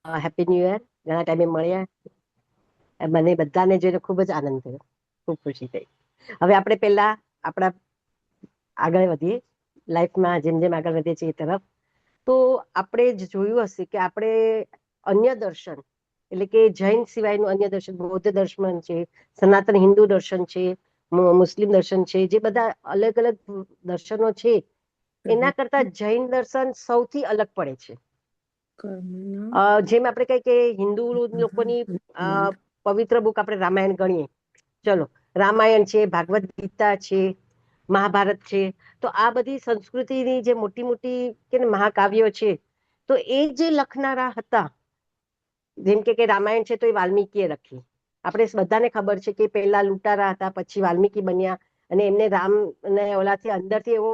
Happy new year. ઘણા ટાઈમે મળ્યા, મને બધાને જોઈને ખૂબ જ આનંદ થયો, ખૂબ ખુશી થઈ. હવે આપણે પહેલા આપણા આગળ વધીએ, લાઈફમાં જેમ જેમ આગળ વધીએ છીએ એ તરફ. તો આપણે જ જોયું હશે કે આપણે અન્ય દર્શન એટલે કે જૈન સિવાયનું અન્ય દર્શન, બૌદ્ધ દર્શન છે, સનાતન હિન્દુ દર્શન છે, મુસ્લિમ દર્શન છે, જે બધા અલગ અલગ દર્શનો છે, એના કરતા જૈન દર્શન સૌથી અલગ પડે છે. જેમ આપણે કહીએ કે હિન્દુ લોકોની પવિત્ર બુક આપણે રામાયણ ગણીએ, ચલો રામાયણ છે, ભાગવત ગીતા છે, મહાભારત છે, તો આ બધી સંસ્કૃતિની જે મોટી મોટી કે મહાકાવ્યો છે, તો એ જે લખનારા હતા, જેમ કે રામાયણ છે તો એ વાલ્મીકીએ લખી. આપણે બધાને ખબર છે કે પહેલા લૂંટારા હતા, પછી વાલ્મીકી બન્યા, અને એમને રામ ને ઓલાથી અંદરથી એવો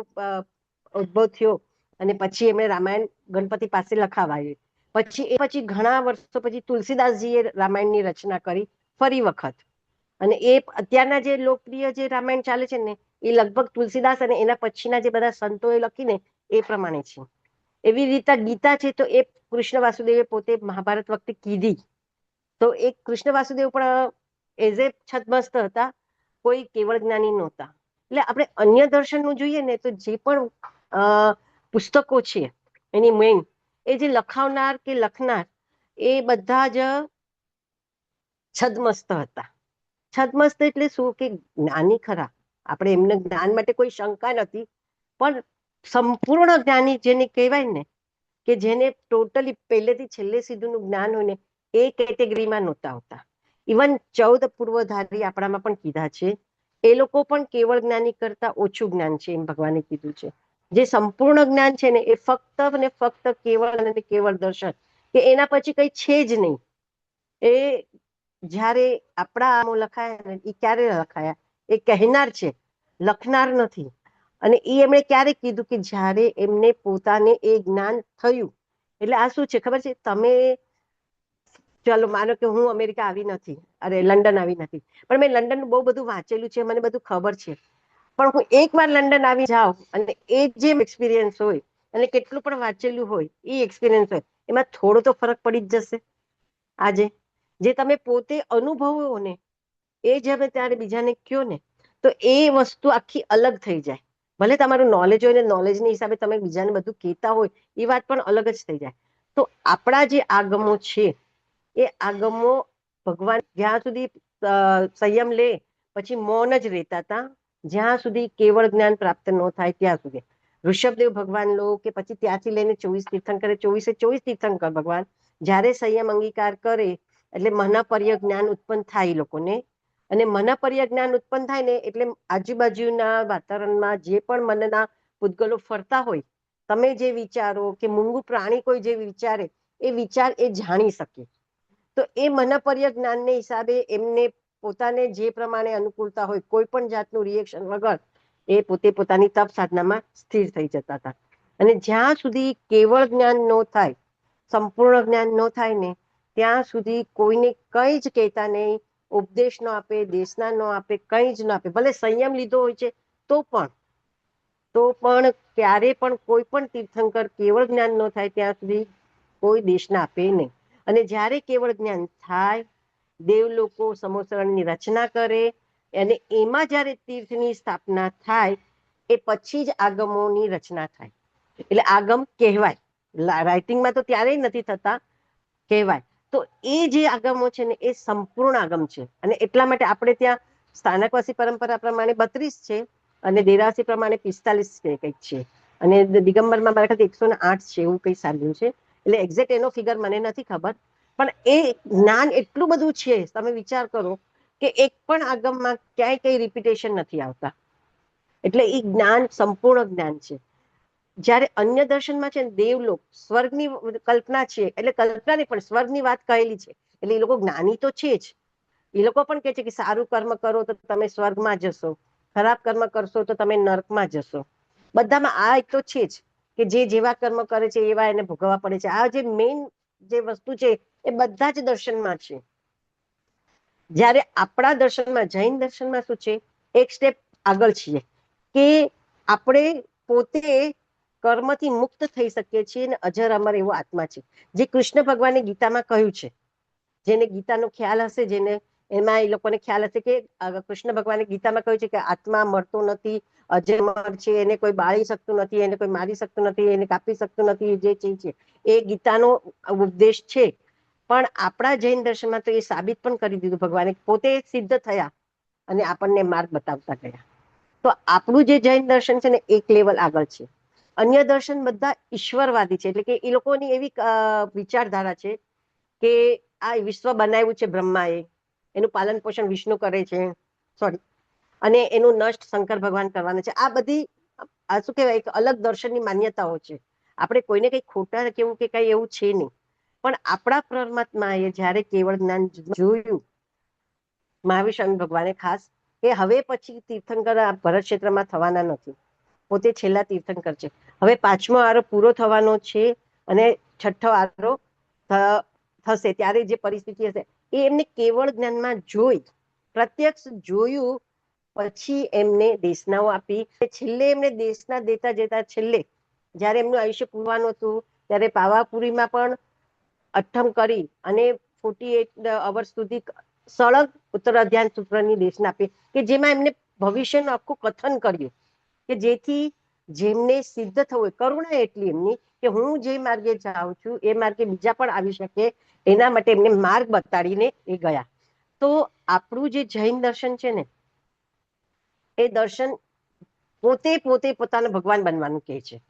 ઉદ્ભવ થયો, અને પછી એમણે રામાયણ ગણપતિ પાસે લખાવાયું. પછી ઘણા વર્ષો પછી તુલસીદાસજીએ રામાયણની રચના કરી ફરી વખત. અને એ અત્યારના જે લોકપ્રિય જે રામાયણ ચાલે છે ને, એ લગભગ તુલસીદાસ અને એના પછીના જે બધા સંતોએ લખીને એ પ્રમાણે છે. એવી રીતે ગીતા છે તો એ કૃષ્ણ વાસુદેવે પોતે મહાભારત વખતે કીધી. તો એક કૃષ્ણ વાસુદેવ પણ એઝ એ છદમસ્ત હતા, કોઈ કેવળ જ્ઞાની નહોતા. એટલે આપણે અન્ય દર્શનનું જોઈએ ને, તો જે પણ પુસ્તકો છે એની મેઇન એ જે લખાવનાર કે લખનાર એ બધા જ છદમસ્ત હતા. છદમસ્ત એટલે શું કે જ્ઞાની ખરા, આપણે એમને જ્ઞાન માટે કોઈ શંકા નથી, પણ સંપૂર્ણ જ્ઞાની જેને કહેવાય ને, કે જેને ટોટલી પહેલેથી છેલ્લે સુધીનું જ્ઞાન હોય ને, એ કેટેગરીમાં નહોતા આવતા. ઇવન 14 પૂર્વધારી આપણામાં પણ કીધા છે, એ લોકો પણ કેવળ જ્ઞાની કરતા ઓછું જ્ઞાન છે એમ ભગવાને કીધું છે. જે સંપૂર્ણ જ્ઞાન છે ને એ ફક્ત ને ફક્ત કેવળ અને કેવળ દર્શન, કે એના પછી કઈ છે જ નહીં. એ જ્યારે આપણા આમો લખાયા ને, એ ક્યારે લખાયા, એ કહેનાર છે, લખનાર નથી. અને એ એમણે ક્યારે કીધું કે જ્યારે એમને પોતાને એ જ્ઞાન થયું. એટલે આ શું છે ખબર છે, તમે ચાલો માનો કે હું અમેરિકા આવી નથી, અરે લંડન આવી નથી, પણ મેં લંડન બહુ બધું વાંચેલું છે, મને બધું ખબર છે. પણ હું એકવાર લંડન આવી જાઉં અને એ જે એક્સપિરિયન્સ હોય, અને કેટલું પણ વાંચેલું હોય એ એક્સપિરિયન્સ હોય, એમાં થોડો તો ફરક પડી જ જશે. આજે જે તમે પોતે અનુભવો ને, એ જ હવે ત્યારે બીજાને કયો ને, તો એ વસ્તુ આખી અલગ થઈ જાય. ભલે તમારું નોલેજ હોય ને, નોલેજની હિસાબે તમે બીજાને બધું કહેતા હોય, એ વાત પણ અલગ જ થઈ જાય. તો આપણા જે આગમો છે, એ આગમો ભગવાન જ્યાં સુધી સંયમ લે પછી મૌન જ રહેતા હતા, જ્યાં સુધી કેવળ જ્ઞાન પ્રાપ્ત ન થાય ત્યાં સુધી. ઋષભદેવ ભગવાન લો કે પછી ત્યાંથી લઈને 24 તીર્થંકર, 24 તીર્થંકર ભગવાન જ્યારે સંયમ અંગીકાર કરે એટલે મનપર્ય જ્ઞાન ઉત્પન્ન થાય એ લોકોને. અને મનપર્ય જ્ઞાન ઉત્પન્ન થાય ને એટલે આજુબાજુના વાતાવરણમાં જે પણ મનના પૂતગલો ફરતા હોય, તમે જે વિચારો કે મૂંગું પ્રાણી કોઈ જે વિચારે, એ વિચાર એ જાણી શકે. તો એ મનપર્ય જ્ઞાનને હિસાબે એમને પોતાને જે પ્રમાણે અનુકૂળતા હોય, કોઈ પણ જાતનું રિએક્શન વગર એ પોતે પોતાની તપ સાધનામાં સ્થિર થઈ જતા હતા. અને જ્યાં સુધી કેવળ જ્ઞાન ન થાય, સંપૂર્ણ જ્ઞાન ન થાય ને, ત્યાં સુધી કોઈને કંઈ જ કહેતા નહીં, ઉપદેશ ન આપે, દેશના ન આપે, કંઈ જ ન આપે. ભલે સંયમ લીધો હોય છે તો પણ ક્યારે પણ કોઈ પણ તીર્થંકર કેવળ જ્ઞાન ન થાય ત્યાં સુધી કોઈ દેશના આપે નહીં. અને જ્યારે કેવળ જ્ઞાન થાય, દેવ લોકો સમોસરણની રચના કરે, અને એમાં જ્યારે તીર્થની સ્થાપના થાય, એ પછી જ આગમોની રચના થાય. એટલે આગમ કહેવાય, રાઇટિંગમાં તો ત્યારેય નથી થતા, કહેવાય. તો એ જે આગમો છે ને, એ સંપૂર્ણ આગમ છે. અને એટલા માટે આપણે ત્યાં સ્થાનકવાસી પરંપરા પ્રમાણે 32 છે, અને દેરાસી પ્રમાણે 45 કંઈક છે, અને દિગંબરમાં મારા ખ્યાલથી 108 છે, એવું કંઈ સાંભળ્યું છે. એટલે એક્ઝેક્ટ એનો ફિગર મને નથી ખબર, પણ એ જ્ઞાન એટલું બધું છે, તમે વિચાર કરો કે એક પણ આગમમાં ક્યાંય કઈ રિપીટેશન નથી આવતા. એટલે એ જ્ઞાન સંપૂર્ણ જ્ઞાન છે. જ્યારે અન્ય દર્શનમાં છે ને, દેવલોક સ્વર્ગની કલ્પના છે, એટલે કલ્પના નહીં પણ સ્વર્ગની વાત કહેલી છે. એટલે એ લોકો જ્ઞાની તો છે જ. એ લોકો પણ કહે છે કે સારું કર્મ કરો તો તમે સ્વર્ગમાં જશો, ખરાબ કર્મ કરશો તો તમે નર્કમાં જશો. બધામાં આ એક તો છે જ, કે જે જેવા કર્મ કરે છે એવા એને ભોગવવા પડે છે. આ જે મેઇન જે વસ્તુ છે એ બધા જ દર્શનમાં છે. જ્યારે આપણા દર્શનમાં, જૈન દર્શનમાં શું છે, એક સ્ટેપ આગળ છીએ, કે આપણે પોતે કર્મથી મુક્ત થઈ શકીએ છીએ અને અજર અમર એવો આત્મા છે, જે કૃષ્ણ ભગવાને ગીતામાં કહ્યું છે. જેને ગીતાનો ખ્યાલ હશે, જેને એમાં એ લોકોને ખ્યાલ હશે કે કૃષ્ણ ભગવાને ગીતામાં કહ્યું છે કે આત્મા મળતો નથી, અજર છે, એને કોઈ બાળી શકતું નથી, એને કોઈ મારી શકતું નથી, એને કાપી શકતું નથી. જે ચીજ છે એ ગીતાનો ઉપદેશ છે. પણ આપણા જૈન દર્શનમાં તો એ સાબિત પણ કરી દીધું, ભગવાને પોતે સિદ્ધ થયા અને આપણને માર્ગ બતાવતા ગયા. તો આપણું જે જૈન દર્શન છે ને એક લેવલ આગળ છે. અન્ય દર્શન બધા ઈશ્વરવાદી છે, એટલે કે એ લોકોની એવી વિચારધારા છે કે આ વિશ્વ બનાવ્યું છે બ્રહ્માએ, એનું પાલન પોષણ વિષ્ણુ કરે છે, સોરી, અને એનું નષ્ટ શંકર ભગવાન કરવાના છે. આ બધી શું કહેવાય, એક અલગ દર્શનની માન્યતાઓ છે. આપણે કોઈને કઈ ખોટા કેવું કે કઈ એવું છે નહીં. પણ આપણા પરમાત્માએ જયારે કેવળ જ્ઞાન જોયું, મહાવીર સ્વામી ભગવાને ખાસ, કે હવે પછી તીર્થંકર ભરત ક્ષેત્રમાં થવાના નથી, પોતે છેલ્લા તીર્થંકર છે. હવે 5મો આરો પૂરો થવાનો છે અને 6ઠ્ઠો આરો થશે, ત્યારે જે પરિસ્થિતિ હશે એ એમને કેવળ જ્ઞાનમાં જોઈ, પ્રત્યક્ષ જોયું, પછી એમને દેશનાઓ આપી. છેલ્લે એમને દેશના દેતા જતા છેલ્લે જયારે એમનું આયુષ્ય પૂરવાનું હતું, ત્યારે પાવાપુરીમાં પણ અઠ્ઠમ કરી અને 48 અવર્સ સુધી સળગ ઉત્તરાધ્યાન સૂત્રની દેશના આપી, કે જેમાં એમને ભવિષ્યનું આખું કથન કર્યું, કે જેથી જેમને સિદ્ધ થવું, કરુણા એટલી એમની કે હું જે માર્ગે જાઉં છું એ માર્ગે બીજા પણ આવી શકે, એના માટે એમને માર્ગ બતાડીને એ ગયા. તો આપણું જે જૈન દર્શન છે ને, એ દર્શન પોતે પોતે પોતાનો ભગવાન બનવાનું કહે છે.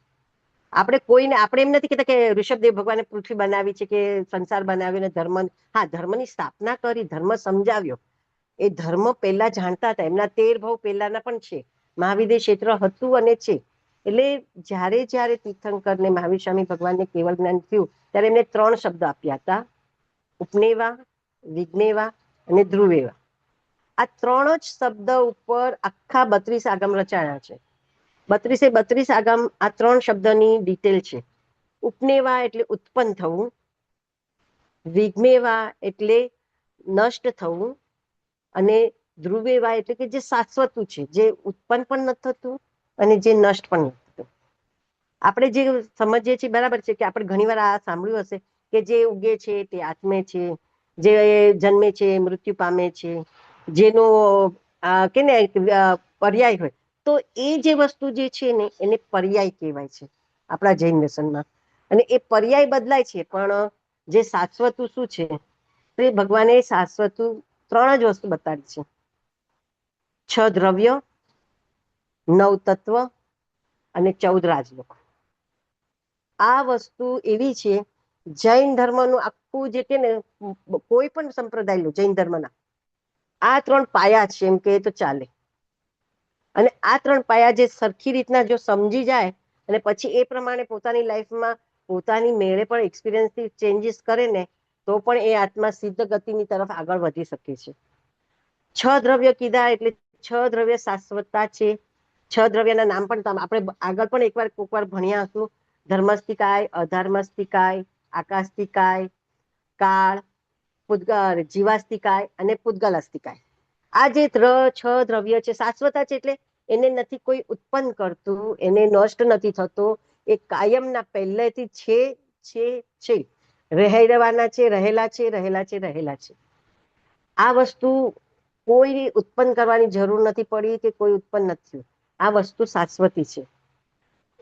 આપણે કોઈને, આપણે એમ નથી કહેતા કે ઋષભદેવ ભગવાને પૃથ્વી બનાવી છે કે સંસાર બનાવ્યો ને ધર્મ, હા, ધર્મની સ્થાપના કરી, ધર્મ સમજાવ્યો. એ ધર્મ પહેલા જાણતા હતા, એમના 13 ભાવ પહેલાના પણ છે, મહાવિદ્ય ક્ષેત્ર હતું અને છે. એટલે જ્યારે જ્યારે તીર્થંકરને મહાવીર સ્વામી ભગવાનને કેવળ જ્ઞાન થયું, ત્યારે એમને 3 શબ્દ આપ્યા હતા: ઉપનેવા, વિજ્ઞેવા અને ધ્રુવેવા. આ 3 જ શબ્દ ઉપર આખા 32 આગમ રચાયા છે. 32 આગમ આ 3 શબ્દની ડિટેલ છે. ઉપનેવા એટલે ઉત્પન્ન થવું, વિજ્ઞેવા એટલે નષ્ટ થવું, અને ધ્રુવેવા એટલે કે જે શાશ્વતું છે, જે ઉત્પન્ન પણ નથી થતું અને જે નષ્ટ પણ નથી થતું. આપણે જે સમજીએ છીએ બરાબર છે, કે આપણે ઘણીવાર આ સાંભળ્યું હશે કે જે ઉગે છે તે આત્મે છે, જે જન્મે છે મૃત્યુ પામે છે, જેનો કે ને પર્યાય હોય, તો એ જે વસ્તુ જે છે ને એને પર્યાય કહેવાય છે આપણા જૈન દર્શનમાં. અને એ પર્યાય બદલાય છે, પણ જે શાશ્વતું શું છે, તો એ ભગવાને શાશ્વતું 3 જ વસ્તુ બતાડી છે: 6 દ્રવ્ય, 9 તત્વ અને 14 રાજલોક. આ વસ્તુ એવી છે, જૈન ધર્મનું આખું જે કે ને, કોઈ પણ સંપ્રદાય લો જૈન ધર્મના, આ 3 પાયા છે એમ કે તો ચાલે. અને આ 3 પાયા જે સરખી રીતના જો સમજી જાય અને પછી એ પ્રમાણે પોતાની લાઈફમાં પોતાની મેળે પણ એક્સપિરિયન્સથી ચેન્જીસ કરે ને, તો પણ એ આત્મા સિદ્ધ ગતિની તરફ આગળ વધી શકે છે. 6 દ્રવ્ય કીધા એટલે 6 દ્રવ્ય શાશ્વતતા છે. 6 દ્રવ્યના નામ પણ આપણે આગળ પણ એકવાર કોક વાર ભણ્યા હશું: ધર્મસ્થિકાય, અધર્મસ્થિકાય, આકાશસ્થિકાય, કાળ, જીવાસ્તિકાય અને પૂદગલાસ્તિકાય. આ જે 6 દ્રવ્ય છે, શાશ્વતા છે, એટલે એને નથી કોઈ ઉત્પન્ન કરતું, એને નષ્ટ નથી થતો, એ કાયમના પહેલેથી છે, રહેવાના છે, રહેલા છે, રહેલા છે, રહેલા છે. આ વસ્તુ કોઈ ઉત્પન્ન કરવાની જરૂર નથી પડી કે કોઈ ઉત્પન્ન નથી થયું. આ વસ્તુ શાશ્વતી છે.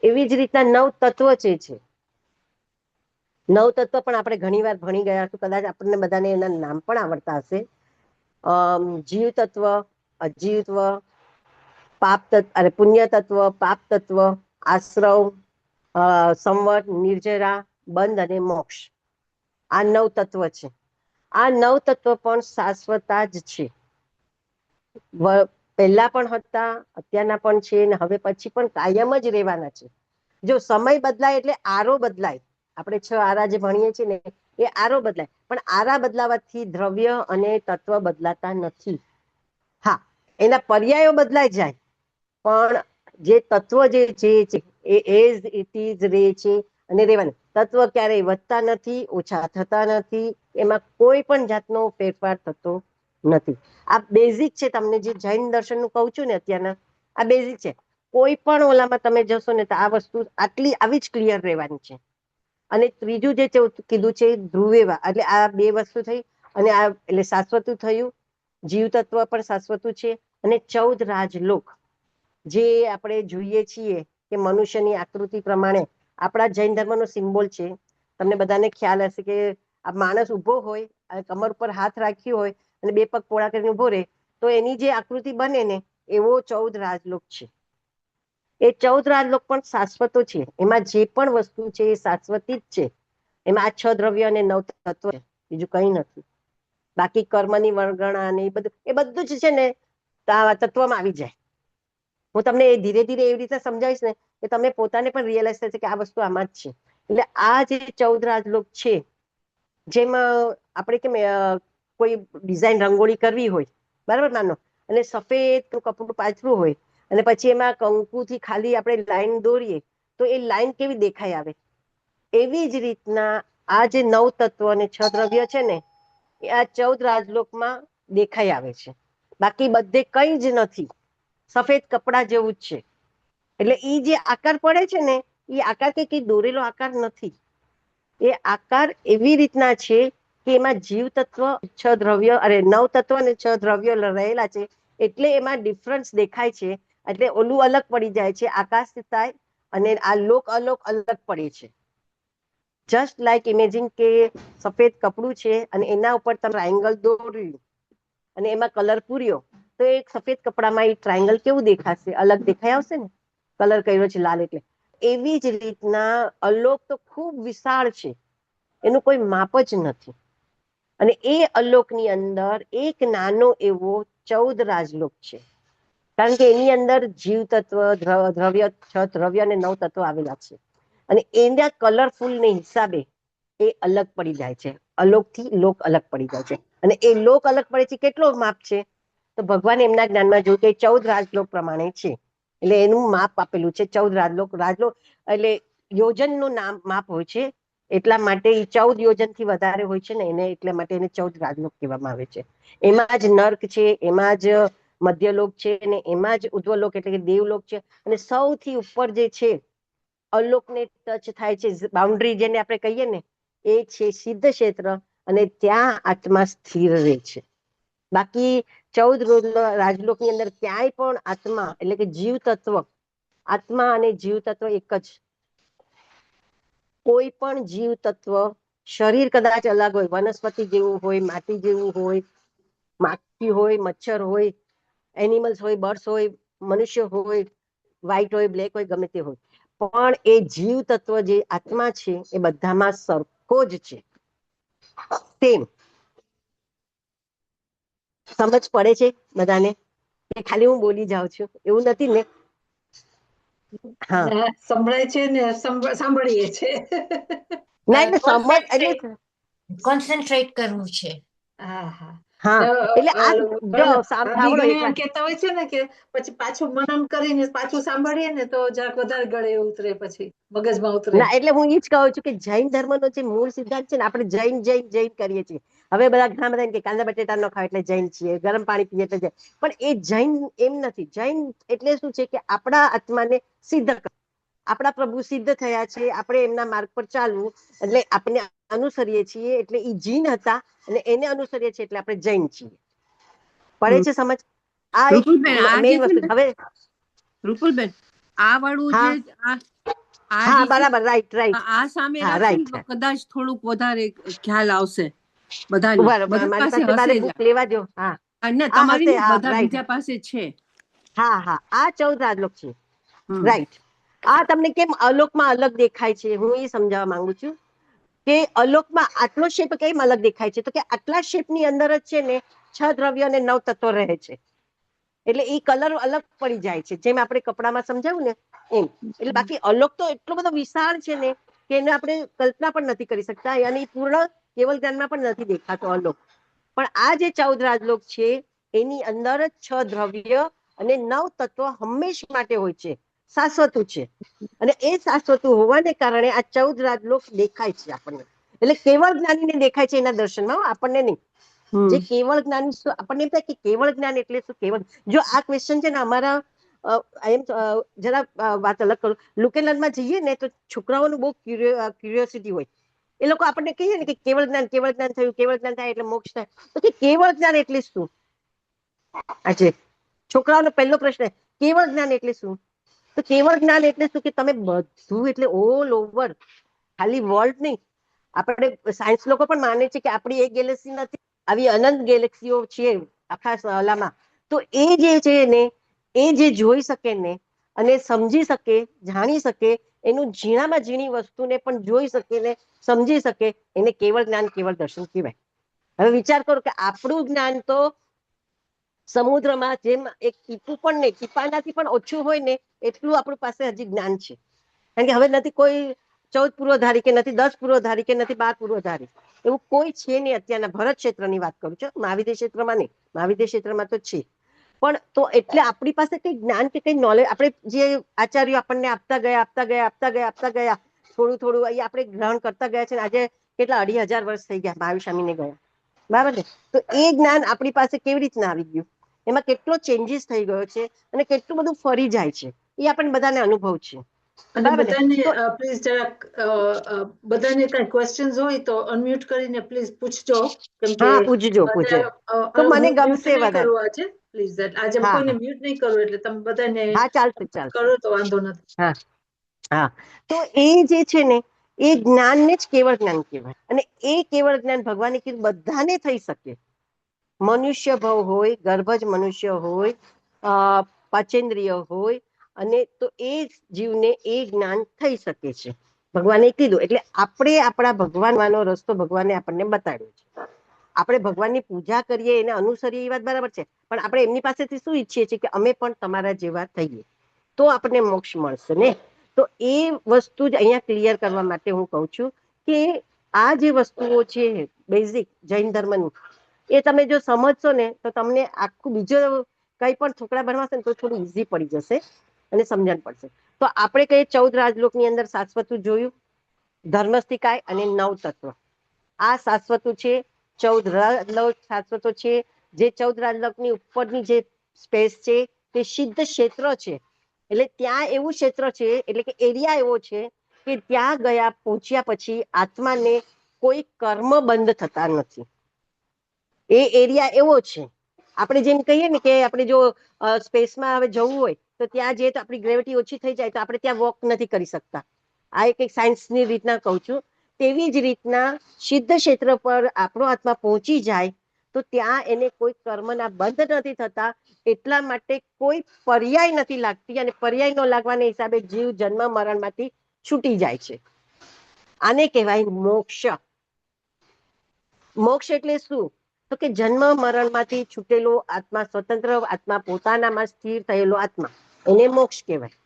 એવી જ રીતના 9 તત્વ છે. 9 તત્વ પણ આપણે ઘણી વાર ભણી ગયા છું, કદાચ આપણને બધાને એના નામ પણ આવડતા હશે: જીવ તત્વ, અજીવત્વ, પાપ તત્વ અને પુણ્ય તત્વ, પાપ તત્વ, આશ્રવ, સંવટ, નિર્જરા, બંધ અને મોક્ષ. આ 9 તત્વ છે. આ 9 તત્વ પણ શાશ્વતા જ છે. પહેલા પણ હતા, અત્યારના પણ છે, અને હવે પછી પણ કાયમ જ રહેવાના છે. જો સમય બદલાય એટલે આરો બદલાય. આપણે 6 આરા જે ભણીએ છીએ ને, એ આરો બદલાય, પણ આરા બદલાવાથી દ્રવ્ય અને તત્વ બદલાતા નથી. હા, એના પર્યાયો બદલાઈ જાય, પણ જે તત્વ જે છે એ એઝ ઇટ ઇઝ રહે છે અને રહેવાનું. તત્વ ક્યારેય વધતા નથી, ઓછા થતા નથી, એમાં કોઈ પણ જાતનો ફેરફાર થતો નથી. આ બેઝિક છે. તમને જે જૈન દર્શનનું કહું છું ને અત્યારના, આ બેઝિક છે. કોઈ પણ ઓલામાં તમે જશો ને તો આ વસ્તુ આવી જ ક્લિયર રહેવાની છે. અને ત્રીજું જે કીધું છે ધ્રુવેવા, એટલે આ બે વસ્તુ થઈ. અને આ એટલે શાશ્વતું થયું, જીવ તત્વ પણ શાશ્વતું છે. અને 14 રાજલોક જે આપણે જોઈએ છીએ કે મનુષ્યની આકૃતિ પ્રમાણે આપણા જૈન ધર્મનો સિમ્બોલ છે. તમને બધાને ખ્યાલ હશે કે આ માણસ ઉભો હોય અને કમર પર હાથ રાખ્યો હોય અને બે પગ પોળા કરીને ઉભો રહે, તો એની જે આકૃતિ બને ને એવો 14 રાજલોક છે. એ 14 રાજલોક પણ શાશ્વતો છે. એમાં જે પણ વસ્તુ છે એ શાશ્વતી જ છે. એમાં આ 6 દ્રવ્ય અને 9 તત્વ, બીજું કઈ નથી. બાકી કર્મની વળગણા ને એ બધું જ છે ને તત્વમાં આવી જાય. હું તમને એ ધીરે ધીરે એવી રીતે સમજાવીશ ને કે તમે પોતાને પણ રિયલાઇઝ થશે કે આ વસ્તુ આમાં જ છે. એટલે આ જે 14 રાજલોક છે, જેમાં આપણે કેમ કોઈ ડિઝાઇન રંગોળી કરવી હોય, બરાબર માનો, અને સફેદ કપડું પાથરવું હોય અને પછી એમાં કંકુથી ખાલી આપણે લાઈન દોરીએ તો એ લાઈન કેવી દેખાઈ આવે. એવી જ રીતના આ જે 9 તત્વ અને 6 દ્રવ્ય છે ને એ આ 14 રાજલોકમાં દેખાઈ આવે છે. બાકી બધે કઈ જ નથી, સફેદ કપડા જેવું જ છે. એટલે ઈ જે આકાર પડે છે ને એ આકાર કઈ દોરેલો આકાર નથી. એ આકાર એવી રીતના છે કે એમાં જીવ તત્વ 6 દ્રવ્ય અરે 9 તત્વ અને 6 દ્રવ્યો રહેલા છે. એટલે એમાં ડિફરન્સ દેખાય છે. એટલે ઓલું અલગ પડી જાય છે, આકાશ થાય, અને આ લોક અલોક અલગ પડે છે. જસ્ટ લાઈક ઇમેજિન કે સફેદ કપડું છે અને એના ઉપર તમે ટ્રાયંગલ દોર્યું અને એમાં કલર પૂર્યો, તો એક સફેદ કપડામાં એ ટ્રાયંગલ કેવું દેખાશે? અલગ દેખાઈ આવશે ને, કલર કર્યો છે લાલ એટલે. એવી જ રીતના અલોક તો ખૂબ વિશાળ છે, એનું કોઈ માપ જ નથી. અને એ અલોકની અંદર એક નાનો એવો 14 રાજલોક છે. કારણ કે એની અંદર જીવ તત્વ, દ્રવ્ય, 6 દ્રવ્ય અને 9 તત્વ આવેલા છે. અને એના કલરફુલ ને હિસાબે એ અલગ પડી જાય છે. અલોક થી લોક અલગ પડી જાય છે. અને એ લોક અલગ પડે છે, કેટલો માપ છે? તો ભગવાન એમના જ્ઞાનમાં જોયું કે 14 રાજલોક પ્રમાણે છે. એટલે એનું માપ આપેલું છે 14 રાજલોક. રાજલોક એટલે યોજન નું નામ માપ હોય છે. એટલા માટે 14 યોજન થી વધારે હોય છે ને, એને એટલા માટે એને 14 રાજલોક કહેવામાં આવે છે. એમાં જ નર્ક છે, એમાં જ મધ્યલોક છે, ને એમાં જ ઉધ્વલોક એટલે કે દેવલોક છે. અને સૌથી ઉપર જે છે અલોકને ટચ થાય છે, બાઉન્ડ્રી જેને આપણે કહીએ ને, એ છે સિદ્ધ ક્ષેત્ર. અને ત્યાં આત્મા સ્થિર રહે છે. બાકી 14 રાજલોક ની અંદર ક્યાંય પણ આત્મા એટલે કે જીવ તત્વ, આત્મા અને જીવ તત્વ એક જ. કોઈ પણ જીવ તત્વ, શરીર કદાચ અલગ હોય, વનસ્પતિ જેવું હોય, માટી જેવું હોય, માખી હોય, મચ્છર હોય, એનિમલ્સ હોય, બર્ડ્સ હોય, મનુષ્ય હોય, વ્હાઈટ હોય, બ્લેક હોય, ગમે તે હોય, પણ એ જીવ તત્વ જે આત્મા છે એ બધામાં સરખો જ છે. તેમ સમજ પડે છે બધાને? ખાલી હું બોલી જાઉં છું એવું નથી ને? હા, સંભળાય છે ને, સાંભળીએ છે. ના એટલે સમજ એટલે કોન્સન્ટ્રેટ કરવું છે. હા હા. હા, એટલે આ જો ભાભી સાંભળો ઘણી એક વાર વાત. કહેતા હોય છે ને કે પછી પાછું મનન કરીને પાછું સાંભળીએ ને તો જરાક વધારે ગળે ઉતરે, પછી મગજમાં ઉતરે. ના એટલે હું એ જ કહું છું કે જૈન ધર્મનો જે મૂળ સિદ્ધાંત છે ને, આપણે જૈન જૈન જૈન કરીએ છીએ. હવે બધા ઘણા બધા કે કાંદા બટેટા ન ખાવ એટલે જૈન છીએ, ગરમ પાણી પીએ એટલે જૈન. પણ એ જૈન એમ નથી. જૈન એટલે શું છે કે આપણા આત્માને સિદ્ધ કર, આપણા પ્રભુ સિદ્ધ થયા છે, આપણે એમના માર્ગ પર ચાલવું, એટલે આપણે અનુસરીએ છીએ. એટલે એ જીન હતા અને એને અનુસરીએ છીએ એટલે આપણે જૈન છીએ. પડે છે સમજ? આ એક રૂપલબેન, આ જે મેઇન છે વસ્તુ. ને હવે રૂપલબેન, આ વાળું જે હા આ હા જે છે, બરાબર, રાઈટ રાઈટ. આ સામે હા રાખશે ને રાઈટ, તો કદાચ થોડુંક વધારે ખ્યાલ આવશે બધાને. બરાબર. બધા મારી પાસે પાસે મારે હશે જ બુક લેવા દો. હા ના, આ તમારી હશે, ને હા બધા રાઈટ. બીજા પાસે છે. હા હા, આ 14 રાજલોક છે, હમ રાઈટ. આ તમને કેમ અલોકમાં અલગ દેખાય છે, હું એ સમજાવવા માંગુ છું કે અલોકમાં આટલો શેપ કેમ અલગ દેખાય છે? તો કે આટલા શેપની અંદર જ છે ને 6 દ્રવ્ય અને 9 તત્વો રહે છે. એટલે એ કલર અલગ પડી જાય છે, જેમ આપણે કપડામાં સમજાવું ને એમ. એટલે બાકી અલોક તો એટલો બધો વિશાળ છે ને કે એને આપણે કલ્પના પણ નથી કરી શકતા, અને પૂર્ણ કેવલ જ્ઞાનમાં પણ નથી દેખાતો અલોક. પણ આ જે 14 રાજલોક છે એની અંદર જ 6 દ્રવ્ય અને 9 તત્વ હંમેશ માટે હોય છે, શાશ્વતું છે. અને એ શાશ્વતું હોવાને કારણે આ 14 રાજલોક દેખાય છે આપણને. એટલે કેવળ જ્ઞાનીને દેખાય છે એના દર્શનમાં, આપણને નહીં. જે કેવળ જ્ઞાની, આપણને એમ થાય કે કેવળ જ્ઞાન એટલે શું? કેવળ, જો આ ક્વેશ્ચન છે ને અમારા એમ જરા વાત અલગ કરું, લુકેલનમાં જઈએ ને તો છોકરાઓનું બહુ ક્યુરિયોસિટી હોય. એ લોકો આપણને કહીએ ને કે કેવળ જ્ઞાન થયું, કેવળ જ્ઞાન થાય એટલે મોક્ષ થાય. તો કે કેવળ જ્ઞાન એટલે શું? આજે છોકરાઓનો પહેલો પ્રશ્ન, કેવળ જ્ઞાન એટલે શું? તો કેવળ જ્ઞાન એટલે શું કે તમે બધું, એટલે ઓલ ઓવર, ખાલી વર્લ્ડ નહીં. આપણે સાયન્સ લોકો પણ માને છે કે આપણી એક ગેલેક્સી નથી, આવી અનંત ગેલેક્સીઓ છે આખા સલામાં. તો એ જે છે ને, એ જે જોઈ શકે ને અને સમજી શકે, જાણી શકે, એનું ઝીણામાં ઝીણી વસ્તુને પણ જોઈ શકે ને સમજી શકે, એને કેવળ જ્ઞાન, કેવળ દર્શન કહેવાય. હવે વિચાર કરો કે આપણું જ્ઞાન તો સમુદ્રમાં જેમ એક ટીપું પણ નહીં, ટીપાનાથી પણ ઓછું હોય ને એટલું આપણી પાસે હજી જ્ઞાન છે. કારણ કે હવે નથી કોઈ 14 પૂર્વધારી કે નથી 10 પૂર્વધારી કે નથી 12 પૂર્વધારી, એવું કોઈ છે નહીં. અત્યારના ભરત ક્ષેત્રની વાત કરું છું, મહાવિદ્ય ક્ષેત્રમાં નહીં. મહાવિદ્ય ક્ષેત્રમાં તો છે, પણ તો એટલે આપણી પાસે કઈ જ્ઞાન કે કઈ નોલેજ, આપણે જે આચાર્યો આપણને આપતા ગયા થોડું થોડું અહીં આપણે ગ્રહણ કરતા ગયા છે. આજે કેટલા 2500 વર્ષ થઈ ગયા મહાવીર સ્વામીને ગયા, બરાબર ને? તો એ જ્ઞાન આપણી પાસે કેવી રીતના આવી ગયું, એમાં કેટલો ચેન્જીસ થઈ ગયો છે અને કેટલું બધું ફરી જાય છે, એ આપણને બધાને અનુભવ છે. અને બરાબર ને? બધાને પ્લીઝ જરાક બધાને કઈ ક્વેશ્ચન્સ હોય તો અનમ્યુટ કરીને પ્લીઝ પૂછજો, કેમ કે હા, પૂછજો. તો મને હું મ્યુટ ગમશે નહીં વધારે. કરું આજે, પ્લીઝ. આજે હા કોઈને મ્યુટ નહીં કરું, એટલે તમે બધાને હા, ચાલશે. કરો તો વાંધો નથી. હા હા, તો એ જે છે ને, એ જ્ઞાનને જ કેવળ જ્ઞાન કહેવાય. અને એ કેવળ જ્ઞાન ભગવાને કીધું બધાને થઈ શકે. મનુષ્ય ભવ હોય, ગર્ભજ મનુષ્ય હોય, પચેન્દ્રિય હોય, અને તો એ જીવને એ જ્ઞાન થઈ શકે છે, ભગવાને કીધું. એટલે આપણે આપણા ભગવાનવાનો રસ્તો ભગવાને આપણને બતાવ્યો છે. આપણે ભગવાનની પૂજા કરીએ, એને અનુસરીએ, એ વાત બરાબર છે, પણ આપણે એમની પાસેથી શું ઈચ્છીએ છીએ કે અમે પણ તમારા જેવા થઈએ, તો આપણને મોક્ષ મળશે ને. તો એ વસ્તુ જ અહીંયા ક્લિયર કરવા માટે હું કહું છું કે આ જે વસ્તુઓ છે બેઝિક જૈન ધર્મની, એ તમે જો સમજશો ને તો તમને આખું બીજો કઈ પણ છોકરા બનવાશે ને તો થોડું ઈઝી પડી જશે અને સમજણ પડશે. તો આપણે કહીએ 14 રાજલોકની અંદર શાશ્વતું જોયું, ધર્મસ્થિકાય અને 9 તત્વ. આ શાશ્વતું છે, 14 રાજલોક શાશ્વતો છે. જે 14 રાજલોકની ઉપરની જે સ્પેસ છે તે સિદ્ધ ક્ષેત્ર છે. એટલે ત્યાં એવું ક્ષેત્ર છે, એટલે કે એરિયા એવો છે કે ત્યાં ગયા પહોંચ્યા પછી આત્માને કોઈ કર્મ બંધ થતા નથી. એ એરિયા એવો છે. આપણે જેમ કહીએ ને કે આપણે જો સ્પેસમાં હવે જવું હોય તો ત્યાં જઈએ તો આપણી ગ્રેવિટી ઓછી થઈ જાય, તો આપણે ત્યાં વોક નથી કરી શકતા. આ એક સાયન્સની રીતના કહું છું. તેવી જ રીતના સિદ્ધ ક્ષેત્ર પર આપણો આત્મા પહોંચી જાય તો ત્યાં એને કોઈ કર્મના બંધ નથી થતા. એટલા માટે કોઈ પર્યાય નથી લાગતી, અને પર્યાય ન લાગવાના હિસાબે જીવ જન્મ મરણમાંથી છૂટી જાય છે. આને કહેવાય મોક્ષ. મોક્ષ એટલે શું? તો કે જન્મ મરણમાંથી છૂટેલો આત્મા, સ્વતંત્ર આત્મા, પોતાનામાં સ્થિર થયેલો આત્મા, એને મોક્ષ કહેવાય.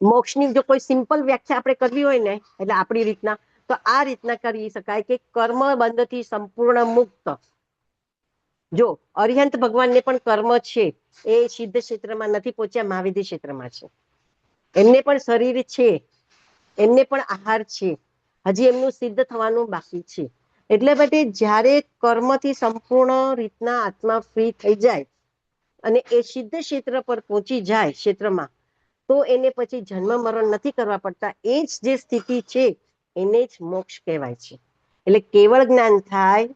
મોક્ષની જો કોઈ સિમ્પલ વ્યાખ્યા આપણે કરવી હોય ને, એટલે આપણી રીતના, તો આ રીતના કરી શકાય કે કર્મ બંધથી સંપૂર્ણ મુક્ત. જો અરિહંત ભગવાનને પણ કર્મ છે, એ સિદ્ધ ક્ષેત્રમાં નથી પહોંચ્યા, મહાવિદ્ય ક્ષેત્રમાં છે. એમને પણ શરીર છે, એમને પણ આહાર છે, હજી એમનું સિદ્ધ થવાનું બાકી છે. એટલે માટે જ્યારે કર્મથી સંપૂર્ણ રીતના આત્મા ફ્રી થઈ જાય અને એ સિદ્ધ ક્ષેત્ર પર પહોંચી જાય ક્ષેત્રમાં, તો એને પછી જન્મ મરણ નથી કરવા પડતા. એ જ જે સ્થિતિ છે એને જ મોક્ષ કહેવાય છે. એટલે કેવળ જ્ઞાન થાય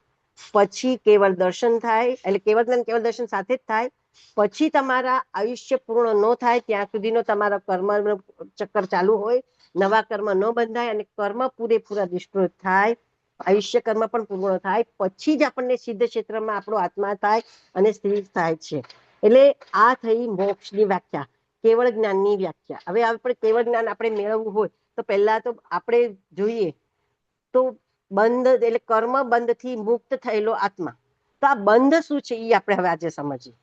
પછી કેવળ દર્શન થાય, એટલે કેવળ જ્ઞાન કેવળ દર્શન સાથે જ થાય. પછી તમારા આયુષ્ય પૂર્ણ ન થાય ત્યાં સુધીનો તમારા કર્મ ચક્કર ચાલુ હોય, નવા કર્મ ન બંધાય અને કર્મ પૂરેપૂરા ડિસ્ટ્રોય થાય, આયુષ્ય કર્મ પણ પૂર્ણ થાય, પછી જ આપણને સિદ્ધ ક્ષેત્રમાં આપણો આત્મા થાય અને સ્થિર થાય છે. એટલે આ થઈ મોક્ષની વ્યાખ્યા, કેવળ જ્ઞાનની વ્યાખ્યા. હવે આપણે કેવળ જ્ઞાન આપણે મેળવવું હોય તો પહેલા તો આપણે જોઈએ તો બંધ એટલે કર્મ બંધથી મુક્ત થયેલો આત્મા. તો આ બંધ શું છે એ આપણે હવે આજે સમજીએ.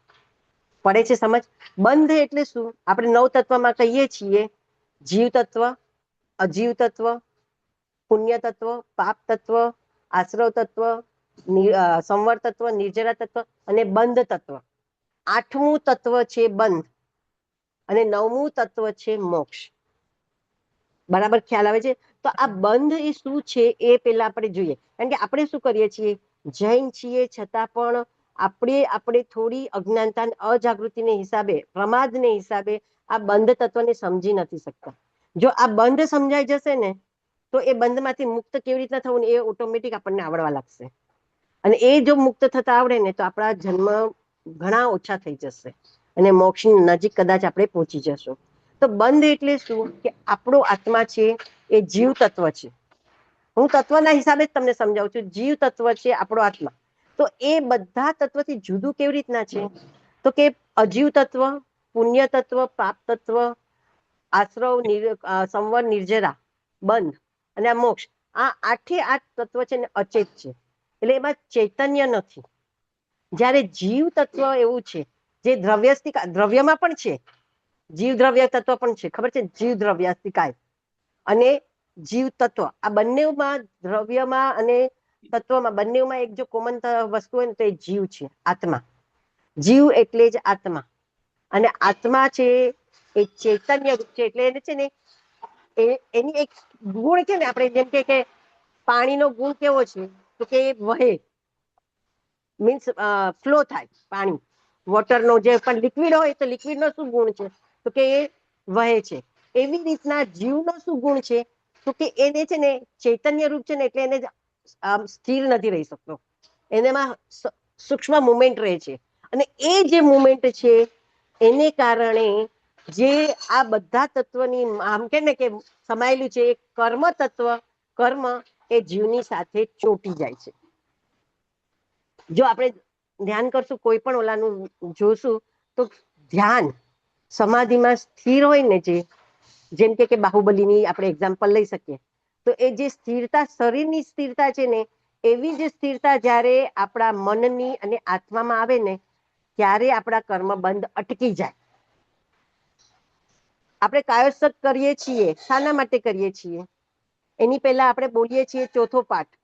પડે છે સમજ? બંધ એટલે શું? આપણે 9 તત્વમાં કહીએ છીએ જીવ તત્વ, અજીવ તત્વ, પુણ્ય તત્વ, પાપ તત્વ, આશ્રવ તત્વ, સંવર તત્વ, નિર્જરા તત્વ અને બંધ તત્વ. 8મું તત્વ છે બંધ અને 9મું તત્વ છે મોક્ષ. બરાબર ખ્યાલ આવે છે? તો આ બંધ એ શું છે એ પેલા આપણે જોઈએ. કારણ કે આપણે શું કરીએ છીએ, જૈન છીએ છતાં પણ આપણે થોડી અજ્ઞાનતા અને અજાગૃતિને હિસાબે, પ્રમાદને હિસાબે આ બંધ તત્વને સમજી નથી શકતા. જો આ બંધ સમજાઈ જશે ને તો એ બંધમાંથી મુક્ત કેવી રીતના થવું ને એ ઓટોમેટિક આપણને આવડવા લાગશે. અને એ જો મુક્ત થતા આવડે ને તો આપણા જન્મ ઘણા ઓછા થઈ જશે અને મોક્ષની નજીક કદાચ આપણે પહોંચી જશું. તો બંધ એટલે શું કે આપણો આત્મા છે એ જીવ તત્વ છે. હું તત્વના હિસાબે જ તમને સમજાવું છું. જીવ તત્વ છે આપણો આત્મા. તો એ બધા તત્વથી જુદું કેવી રીતના છે તો કે અજીવ તત્વ, પુણ્ય તત્વ, પાપ તત્વ, આશ્રવ, સંવર, નિર્જરા, બંધ અને આ મોક્ષ, આ 8 તત્વ છે ને અચેત છે, એટલે એમાં ચૈતન્ય નથી. જ્યારે જીવ તત્વ એવું છે જે દ્રવ્યમાં પણ છે, જીવ દ્રવ્ય તત્વ પણ છે, ખબર છે, જીવ દ્રવ્યાસ્તિકાય અને જીવ તત્વ, આ બંનેમાં, દ્રવ્યમાં અને તત્વમાં બંનેમાં એક જો કોમન વસ્તુ હોય ને તો એ જીવ છે, આત્મા. જીવ એટલે જ આત્મા. અને આત્મા છે એ ચૈતન્ય રૂપ છે. એટલે એને છે ને એની એક ગુણ છે ને, આપણે જેમ કે પાણીનો ગુણ કેવો છે તો કે વહે, મીન્સ ફ્લો થાય પાણી. વોટરનો જે પણ લિક્વિડ હોય તો લિક્વિડનો શું ગુણ છે તો કે એ વહે છે. એવી રીતના જીવનો શું ગુણ છે તો કે એને છે ને ચૈતન્ય રૂપ છે ને, એટલે એને સ્થિર નથી રહી શકતો, એનામાં સૂક્ષ્મ મુવમેન્ટ રહે છે. અને એ જે મુવમેન્ટ છે એને કારણે જે આ બધા તત્વની આમ કે ને કે સમાયેલું છે એ કર્મ તત્વ, કર્મ એ જીવની સાથે ચોંટી જાય છે. જો આપણે ધ્યાન કરશું, કોઈ પણ ઓલાનું જોશું તો ધ્યાન સમાધિમાં સ્થિર હોય ને, જેમ કે બાહુબલીની આપણે એક્ઝામ્પલ લઈ શકીએ, તો એ જે સ્થિરતા, શરીરની સ્થિરતા છે ને, એવી જ સ્થિરતા જ્યારે આપણા મનની અને આત્મામાં આવે ને ત્યારે આપણા કર્મ બંધ અટકી જાય. આપણે કાયોત્સર્ગ કરીએ છીએ, શાના માટે કરીએ છીએ? એની પહેલા આપણે બોલીએ છીએ ચોથો પાઠ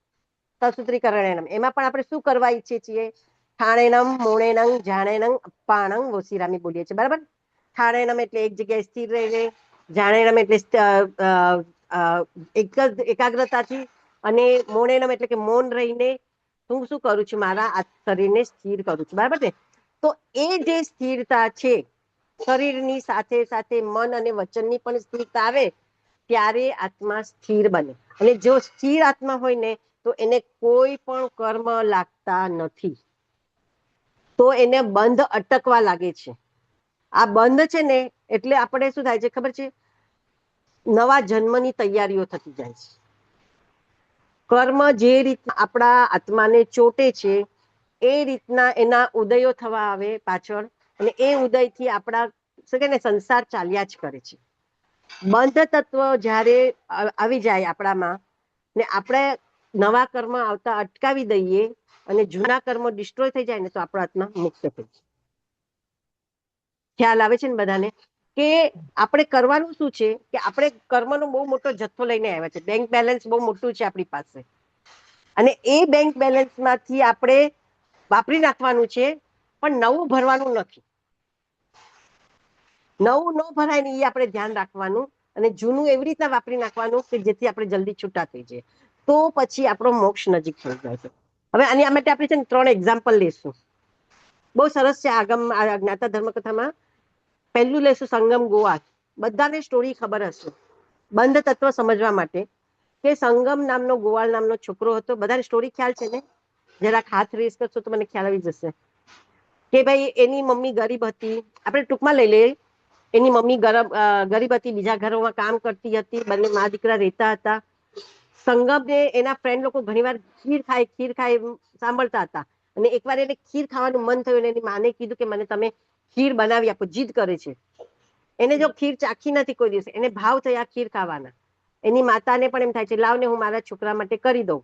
તસુત્રીકરણેનમ, એમાં પણ આપણે શું કરવા ઈચ્છીએ છીએ? ઠાણેનમ, મોણેનમ, જાણેનમ, અપ્પાણમ, વોસીરામી બોલીએ છીએ, બરાબર? ઠાણેનમ એટલે એક જગ્યાએ સ્થિર રહીને, જાણેનમ એટલે એકાગ્રતાથી, અને મોણેનમ એટલે કે મૌન રહીને હું શું કરું છું? મારા આ શરીરને સ્થિર કરું છું, બરાબર ને? તો એ જે સ્થિરતા છે, શરીરની સાથે સાથે મન અને વચનની પણ સ્થિરતા આવે ત્યારે આત્મા સ્થિર બને. અને જો સ્થિર આત્મા હોય ને તો એને કોઈ પણ કર્મ લાગતા નથી, તો એને બંધ અટકવા લાગે છે. આ બંધ છે ને એટલે આપણે શું થાય છે ખબર છે? નવા જન્મની તૈયારીઓ થતી જાય છે. કર્મ જે રીતના આપણા આત્માને ચોટે છે એ રીતના એના ઉદયો થવા આવે પાછળ, અને એ ઉદયથી આપણા શું કે ને સંસાર ચાલ્યા જ કરે છે. બંધ તત્વ જ્યારે આવી જાય આપણામાં ને આપણે નવા કર્મ આવતા અટકાવી દઈએ અને જૂના કર્મ ડિસ્ટ્રોય થઈ જાય ને તો આપણો આત્મા મુક્ત થઈ જાય. ખ્યાલ આવે છે ને બધાને? કે આપણે કરવાનું શું છે કે આપણે કર્મનો બહુ મોટો જથ્થો લઈને આવ્યા છે, બેંક બેલેન્સ બહુ મોટું છે આપણી પાસે, અને એ બેંક બેલેન્સમાંથી આપણે વાપરી નાખવાનું છે, પણ નવું ભરવાનું નથી. નવું ન ભરાય ને એ આપણે ધ્યાન રાખવાનું, અને જૂનું એવી રીતના વાપરી નાખવાનું કે જેથી આપણે જલ્દી છૂટા થઈ જઈએ, તો પછી આપણો મોક્ષ નજીક થઈ જાય છે. હવે આની માટે આપણે છે ને 3 એક્ઝામ્પલ લેશું. બહુ સરસ છે. જ્ઞાતા ધર્મકથામાં પહેલું લેશું સંગમ ગોવા. બધાને સ્ટોરી ખબર હશે બંધ તત્વ સમજવા માટે, કે સંગમ નામનો ગોવાળ નામનો છોકરો હતો. બધાને સ્ટોરી ખ્યાલ છે ને? જરાક હાથ રેસ કરશો તો મને ખ્યાલ આવી જશે. કે ભાઈ એની મમ્મી ગરીબ હતી, આપણે ટૂંકમાં લઈ લઈએ. એની મમ્મી ગરીબ હતી, બીજા ઘરોમાં કામ કરતી હતી, બંને મા દીકરા રહેતા હતા. સંગમને એના ફ્રેન્ડ લોકો ઘણીવાર ખીર ખાય સાંભળતા હતા, અને એકવાર એને ખીર ખાવાનું મન થયું, એની માને કીધું કે મને તમે ખીર બનાવી આપો, જીદ કરે છે. એને જો ખીર ચાખી નથી કોઈ દિવસ, એને ભાવ થયા ખીર ખાવાના. એની માતાને પણ એમ થાય છે લાવ ને હું મારા છોકરા માટે કરી દઉં.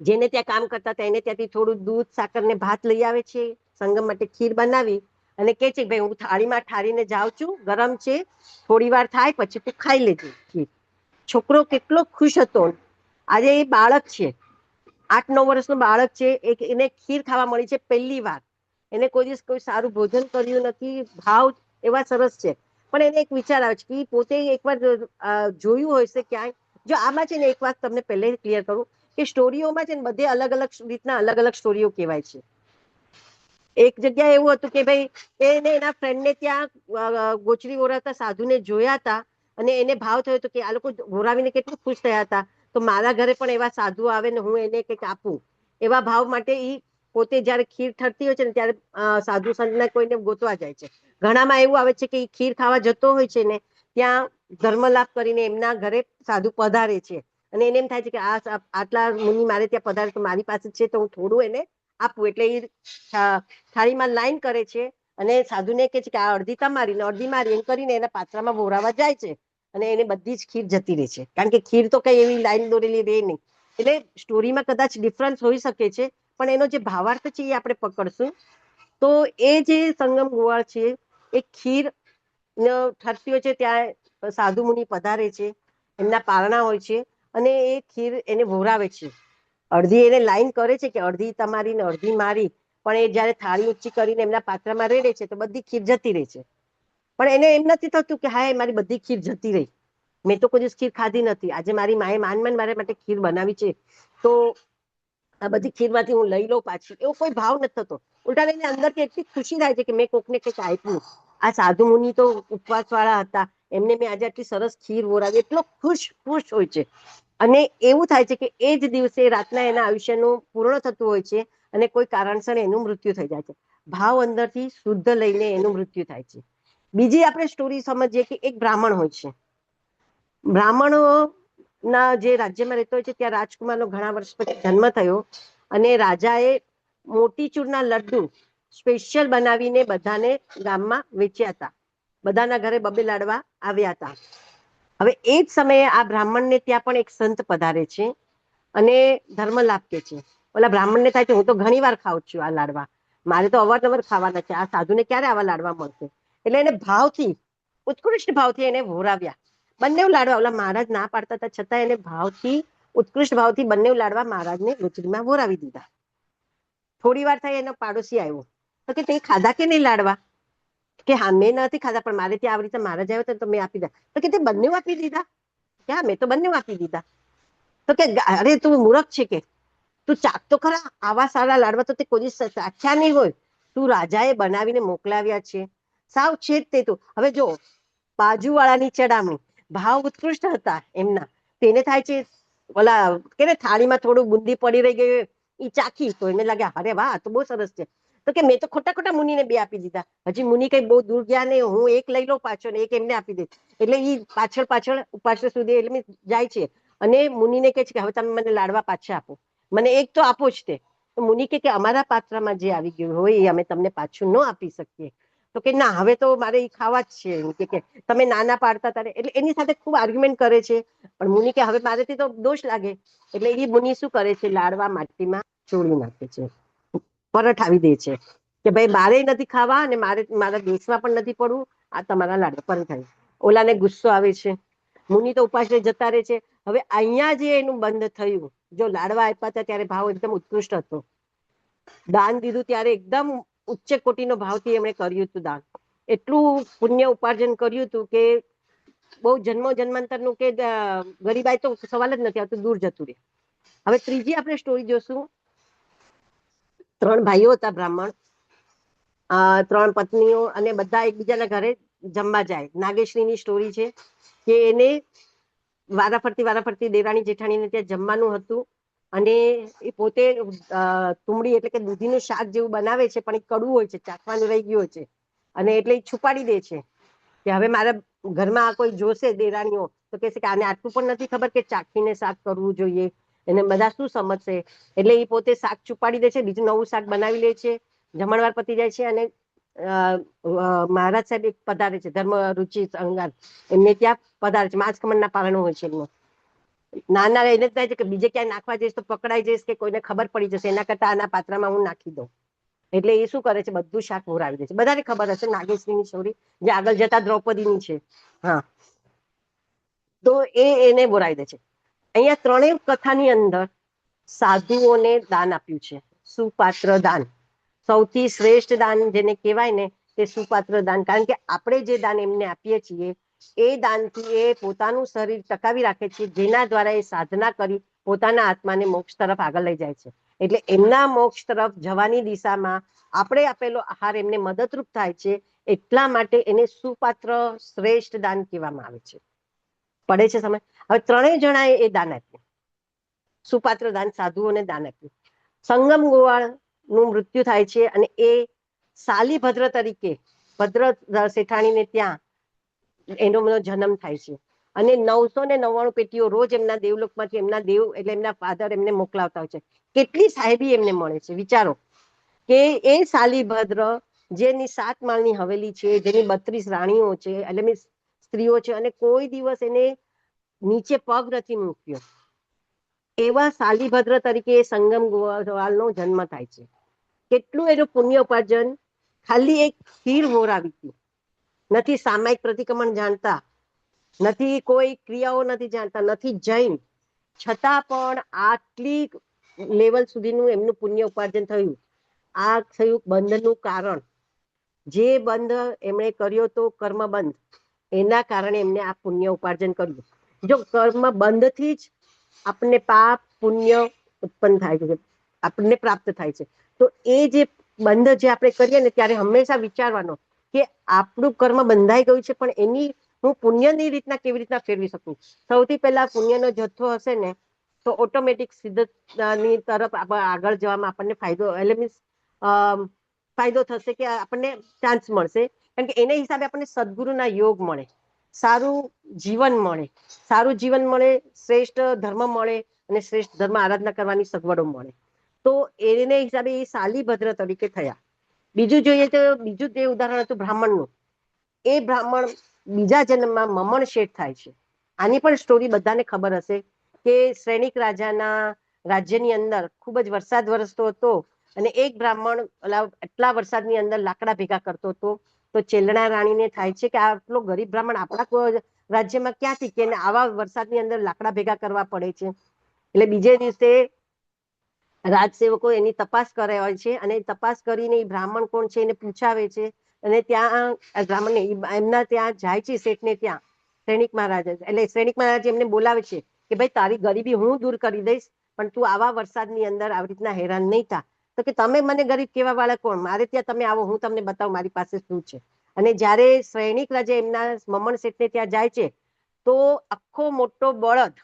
જેને ત્યાં કામ કરતા હતા એને ત્યાંથી થોડું દૂધ, સાકર ને ભાત લઈ આવે છે, સંગમ માટે ખીર બનાવી, અને કે છે ભાઈ હું થાળીમાં ઠારીને જાઉં છું, ગરમ છે, થોડી વાર થાય પછી તું ખાઈ લેજે ખીર. છોકરો કેટલો ખુશ હતો. આજે એ બાળક છે, 8-9 વર્ષનું બાળક છે, એને ખીર ખાવા મળી છે પહેલી વાર. એને કોઈ દિવસ કોઈ સારું ભોજન કર્યું નથી, ભાવ એવા સરસ છે, પણ એને એક વિચાર આવે છે કે પોતે એકવાર જોયું હોય છે ક્યાંય. જો આમાં છે ને એક વાત તમને પહેલે ક્લિયર કરું કે સ્ટોરીઓમાં છે ને બધે અલગ અલગ રીતના અલગ અલગ સ્ટોરીઓ કહેવાય છે. એક જગ્યાએ એવું હતું કે ભાઈ એને એના ફ્રેન્ડને ત્યાં ગોચરી ઓરાવતા સાધુને જોયા હતા અને એને ભાવ થયો હતો કે આ લોકો ઓરાવીને કેટલું ખુશ થયા હતા, તો મારા ઘરે પણ એવા સાધુ આવે ને હું એને કંઈક આપું, એવા ભાવ માટે એ પોતે જયારે ખીર ઠરતી હોય છે ને ત્યારે સાધુ સંતના કોઈને ગોતવા જાય છે. ઘણામાં એવું આવે છે કે એ ખીર ખાવા જતો હોય છે ને ત્યાં ધર્મલાભ કરીને એમના ઘરે સાધુ પધારે છે અને એને એમ થાય છે કે આટલા મુનિ મારે ત્યાં પધારે તો મારી પાસે છે તો હું થોડું એને આપવું, એટલે એ થાળીમાં લાઈન કરે છે અને સાધુને કહે છે કે આ અડધી તમારી ને અડધી મારી, એમ કરીને એના પાત્રામાં વોરાવા જાય છે અને એને બધી જ ખીર જતી રહે છે, કારણ કે ખીર તો કઈ એવી લાઈન દોરેલી રહે નહીં. એટલે સ્ટોરીમાં કદાચ ડિફરન્સ હોઈ શકે છે પણ એનો જે ભાવાર્થ છે એ આપણે પકડશું તો એ જે સંગમ ગુવાળ છે એ ખીર ઠરતી હોય છે, ત્યાં સાધુ મુનિ પધારે છે, એમના પારણા હોય છે અને એ ખીર એને વોરાવે છે. અડધી એને લાઈન કરે છે કે અડધી તમારી ને અડધી મારી, પણ એ જયારે થાળી ઊંચી કરીને એમના પાત્રમાં રેડે છે તો બધી ખીર જતી રહે છે. પણ એને એમ નથી થતું કે હા મારી બધી ખીર જતી રહી, મેં તો કોઈ દિવસ ખીર ખાધી નથી, આજે મારી માએ માન મારા માટે ખીર બનાવી છે તો આ બધી ખીરમાંથી હું લઈ લઉં પાછી, એવો કોઈ ભાવ નથી થતો. ઉલટા એને અંદરથી એટલી ખુશી થાય છે કે મેં કોકને કંઈક આપ્યું. આ સાધુ મુનિ તો ઉપવાસ વાળા હતા, એમને મેં આજે આટલી સરસ ખીર વોરાવી, એટલો ખુશ હોય છે. અને એવું થાય છે કે એ જ દિવસે રાતના એના આયુષ્યનું પૂર્ણ થતું હોય છે અને કોઈ કારણસર એનું મૃત્યુ થઈ જાય છે. ભાવ અંદરથી શુદ્ધ લઈને એનું મૃત્યુ થાય છે. બીજી આપણે સ્ટોરી સમજીએ કે એક બ્રાહ્મણ હોય છે. બ્રાહ્મણો ના જે રાજ્યમાં રહેતો હોય છે ત્યાં રાજકુમારનો ઘણા વર્ષ પછી જન્મ થયો અને રાજાએ મોતીચૂરના લડ્ડુ સ્પેશિયલ બનાવીને બધાને ગામમાં વેચ્યા હતા. બધાના ઘરે બબે લાડવા આવ્યા હતા. હવે એ જ સમયે આ બ્રાહ્મણને ત્યાં પણ એક સંત પધારે છે અને ધર્મ લાભ કે છે. ઓલા બ્રાહ્મણને થાય છે હું તો ઘણી વાર ખાઉં છું આ લાડવા, મારે તો અવારનવાર ખાવાના છે, આ સાધુને ક્યારે આવા લાડવા મળશે. એટલે એને ભાવથી, ઉત્કૃષ્ટ ભાવથી એને વોરાવ્યા. બંને લાડવા, ઓલા મહારાજ ના પાડતા હતા છતાં એને ભાવથી, ઉત્કૃષ્ટ ભાવથી બંને લાડવા મહારાજને લુચડીમાં વોરાવી દીધા. થોડી વાર થઈ એનો પાડોશી આવ્યો તો કે તે ખાધા કે નહીં લાડવા? કે હા મેં નથી ખાધા પણ મારે ત્યાં આવી રીતે મહારાજ આવ્યો તો મેં આપી દીધા. તો કે તે બંને આપી દીધા? કે હા મેં તો બંને આપી દીધા. તો કે અરે તું મૂર્ખ છે, કે તું ચાક તો ખરા, આવા સારા લાડવા તો તે કોઈ ચાખ્યા નહીં હોય, તું રાજાએ બનાવીને મોકલાવ્યા છે, સાવ છે જ તે. તું હવે જો બાજુવાળાની ચડામણી, ભાવ ઉત્કૃષ્ટ હતા એમના, તેને થાય છે ઓલા કે થાળીમાં થોડું બુંદી પડી રહી ગયું એ ચાખી તો એને લાગે અરે વાહ તો બહુ સરસ છે, તો કે મેં તો ખોટા મુનિને બે આપી દીધા, હજી મુનિ કઈ બહુ દૂર ગયા નહીં, હું એક લઈ લઉં પાછો ને એક એમને આપી દે. એટલે એ પાછળ સુધી એટલે જાય છે અને મુનિને કહે છે કે હવે તમે મને લાડવા પાછા આપો, મને એક તો આપો જ. તે મુનિ કે અમારા પાત્રમાં જે આવી ગયું હોય એ અમે તમને પાછું ન આપી શકીએ. તો કે ના હવે તો મારે એ ખાવા જ છે, કે તમે નાના પાડતા હતા. એટલે એની સાથે ખૂબ આર્ગ્યુમેન્ટ કરે છે પણ મુનિ કે હવે મારેથી તો દોષ લાગે, એટલે એ મુનિ શું કરે છે, લાડવા માટીમાં ચોળી નાખે છે, પરઠાવી દે છે કે ભાઈ મારે નથી ખાવા અને મારા દેશમાં પણ નથી પડવું, આ તમારા લાડવા પરઠાવી. ઓલાને ગુસ્સો આવે છે, મુનિ તો ઉપાસને જતા રહે છે. હવે અહીંયા જે એનું બંધ થયું, જો લાડવા આપ્યા હતા ત્યારે ભાવ એકદમ ઉત્કૃષ્ટ હતો, દાન દીધું ત્યારે એકદમ ઉચ્ચ કોટીનો ભાવથી એમણે કર્યું હતું દાન, એટલું પુણ્ય ઉપાર્જન કર્યું હતું કે બહુ જન્માંતરનું કે ગરીબાઈ તો સવાલ જ નથી આવતું, દૂર જતું રહે. હવે ત્રીજી આપણે સ્ટોરી જોશું. 3 ભાઈઓ હતા બ્રાહ્મણ, 3 પત્નીઓ અને બધા એકબીજાના ઘરે જમવા જાય. નાગેશ્રીની સ્ટોરી છે કે એને વારાફરતી દેરાણી જેઠાણીને ત્યાં જમવાનું હતું અને એ પોતે તુમડી એટલે કે દૂધીનું શાક જેવું બનાવે છે પણ એ કડવું હોય છે, ચાખવાનું રહી ગયું હોય છે અને એટલે એ છુપાડી દે છે કે હવે મારા ઘરમાં કોઈ જોશે દેરાણીઓ તો કહેશે કે આને આટલું પણ નથી ખબર કે ચાખીને શાક કરવું જોઈએ, એને બધા શું સમજશે. એટલે એ પોતે શાક છુપાડી દે છે, બીજું નવું શાક બનાવી લે છે, જમણવાર પતી જાય છે અને મહારાજ સાહેબ એક પધારે છે, ધર્મ રુચિ અંગાર, એમને ત્યાં પધારે છે. માછખમણના પારણું હોય છે એમનું. નાના એને જ થાય છે કે બીજે ક્યાંય નાખવા જઈશ તો પકડાઈ જઈશ કે કોઈને ખબર પડી જશે, એના કરતા આના પાત્રમાં હું નાખી દઉં. એટલે એ શું કરે છે, બધું શાક વોરાવી દે છે. બધાને ખબર હશે નાગેશ્રીની સ્ટોરી, જે આગળ જતા દ્રૌપદીની છે. હા, તો એને વોરાવી દે છે. અહીંયા ત્રણેય કથાની અંદર સાધુઓને દાન આપ્યું છે, સુપાત્ર દાન. સૌથી શ્રેષ્ઠ દાન જેને કહેવાય ને તે સુપાત્ર દાન, કારણ કે આપણે જે દાન એમને આપીએ છીએ એ દાનથી એ પોતાનું શરીર ટકાવી રાખે છે, જેના દ્વારા એ સાધના કરી પોતાના આત્માને મોક્ષ તરફ આગળ લઈ જાય છે. એટલે એમના મોક્ષ તરફ જવાની દિશામાં આપણે આપેલો આહાર એમને મદદરૂપ થાય છે. એટલા માટે એને સુપાત્ર શ્રેષ્ઠ દાન કહેવામાં આવે છે. પડે છે સમય? હવે ત્રણેય જણાએ એ દાન આપ્યું. સુપાત્ર દાન, સાધુઓને દાન આપ્યું. સંગમ ગોવાળ નું મૃત્યુ થાય છે અને એ સાલીભદ્ર તરીકે ભદ્ર શેઠાણીને ત્યાં એનો જન્મ થાય છે. અને 999 પેટીઓ રોજ એમના દેવલોકમાંથી એમના દેવ એટલે એમના ફાધર એમને મોકલાવતા હોય છે. કેટલી સાહેબી એમને મળે છે. વિચારો કે એ સાલીભદ્ર જેની 7 માળની હવેલી છે, જેની 32 રાણીઓ છે, એટલે સ્ત્રીઓ છે, અને કોઈ દિવસ એને નીચે પગ નથી મૂક્યો, એવા સાલીભદ્ર તરીકે સંગમ ગોવાળનો જન્મ થાય છે. કેટલું એનું પુણ્ય ઉપાર્જન ખાલી એક હીર મોરાવી નથી, સામાયિક પ્રતિક્રમણ જાણતા નથી, કોઈ ક્રિયાઓ નથી જાણતા, નથી જૈન, છતાં પણ આટલી લેવલ સુધીનું એમનું પુણ્ય ઉપાર્જન થયું. આ થયું બંધનું કારણ. જે બંધ એમણે કર્યો તો કર્મ બંધ, એના કારણે એમને આ પુણ્ય ઉપાર્જન કર્યું. જો કર્મ બંધથી જ આપણને પાપ પુણ્ય ઉત્પન્ન થાય છે, આપણને પ્રાપ્ત થાય છે. તો એ જે બંધ જે આપણે કરીએ ને ત્યારે હંમેશા વિચારવાનો કે આપણું કર્મ બંધાઈ ગયું છે, પણ એની હું પુણ્યની રીતના કેવી રીતના ફેરવી શકું. સૌથી પહેલા પુણ્યનો જથ્થો હશે ને તો ઓટોમેટિક સિદ્ધતાની તરફ આગળ જવામાં આપણને ફાયદો એટલે મીન્સ ફાયદો થશે કે આપણને ચાન્સ મળશે. કારણ કે એના હિસાબે આપણને સદગુરુના યોગ મળે, સારું જીવન મળે, શ્રેષ્ઠ ધર્મ મળે અને શ્રેષ્ઠ ધર્મ આરાધના કરવાની સગવડો મળે. તો એને હિસાબે એ સાલીભદ્ર તરીકે થયા. બીજું જોઈએ તો બીજું જે ઉદાહરણ હતું બ્રાહ્મણનું, એ બ્રાહ્મણ બીજા જન્મમાં મમણ શેઠ થાય છે. આની પણ સ્ટોરી બધાને ખબર હશે કે શ્રેણિક રાજાના રાજ્યની અંદર ખૂબ જ વરસાદ વરસતો હતો અને એક બ્રાહ્મણ એટલા વરસાદની અંદર લાકડા ભેગા કરતો હતો. તો ચેલણા રાણીને થાય છે કે આટલો ગરીબ બ્રાહ્મણ આપણા રાજ્યમાં ક્યાંથી કે આવા વરસાદની અંદર લાકડા ભેગા કરવા પડે છે. એટલે બીજે દિવસે રાજસેવકો એની તપાસ કરે હોય છે અને તપાસ કરીને એ બ્રાહ્મણ કોણ છે એને પૂછાવે છે. અને ત્યાં બ્રાહ્મણ એમના ત્યાં જાય છે, શેઠને ત્યાં શ્રેણિક મહારાજ, એટલે શ્રેણિક મહારાજ એમને બોલાવે છે કે ભાઈ તારી ગરીબી હું દૂર કરી દઈશ, પણ તું આવા વરસાદની અંદર આવી રીતના હેરાન નહીં થા. તો કે તમે મને ગરીબ કેવા વાળા કોણ, મારે ત્યાં તમે આવો, હું તમને બતાવું મારી પાસે શું છે. અને જયારે શ્રેણિક રાજા એમના મમણ શેઠને ત્યાં જાય છે તો આખો મોટો બળદ,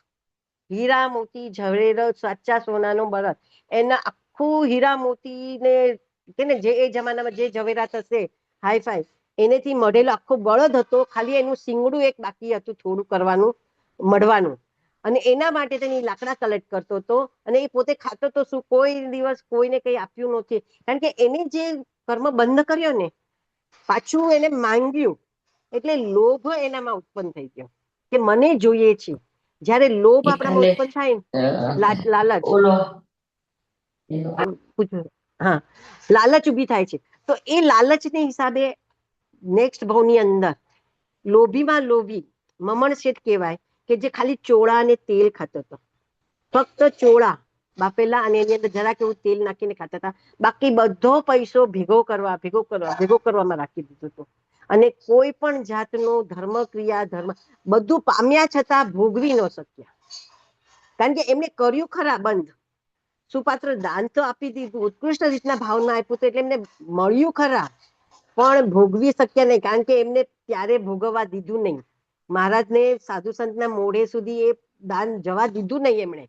હીરા મોતી ઝવેર સાચા સોનાનો બળદ, એના આખું હીરા મોતી ને કે ને જે એ જમાનામાં જે ઝવેરાત હશે હાઈફાઈ, એનેથી મઢેલો આખો બળદ હતો. ખાલી એનું શિંગડું એક બાકી હતું થોડું કરવાનું, મઢવાનું, અને એના માટે તેની લાકડા કલેક્ટ કરતો હતો. અને એ પોતે ખાતો તો શું, કોઈ દિવસ કોઈને કઈ આપ્યું નથી, કારણ કે એને જે કર્મ બંધ કર્યો ને પાછું એને માંગ્યું એટલે લોભ એનામાં ઉત્પન્ન થઈ ગયો કે મને જોઈએ છે. જયારે લોભ આપણામાં ઉત્પન્ન થાય ને લાલચ, હા લાલચ ઉભી થાય છે. તો એ લાલચની હિસાબે નેક્સ્ટ ભાવની અંદર લોભીમાં લોભી મમણ શેઠ કહેવાય કે જે ખાલી ચોળા અને તેલ ખાતો હતો. ફક્ત ચોળા બાફેલા અને એની અંદર જરા કેવું તેલ નાખીને ખાતા હતા. બાકી બધો પૈસો ભેગો કરવામાં રાખી દીધો હતો. અને કોઈ પણ જાતનું ધર્મ ક્રિયા બધું પામ્યા છતાં ભોગવી ન શક્યા, કારણ કે એમને કર્યું ખરા બંધ, સુપાત્ર દાન તો આપી દીધું, ઉત્કૃષ્ટ રીતના ભાવના આપ્યું તો એટલે એમને મળ્યું ખરા, પણ ભોગવી શક્યા નહીં, કારણ કે એમને ત્યારે ભોગવવા દીધું નહીં. મહારાજને સાધુ સંતના મોઢે સુધી એ દાન જવા દીધું નહીં એમણે.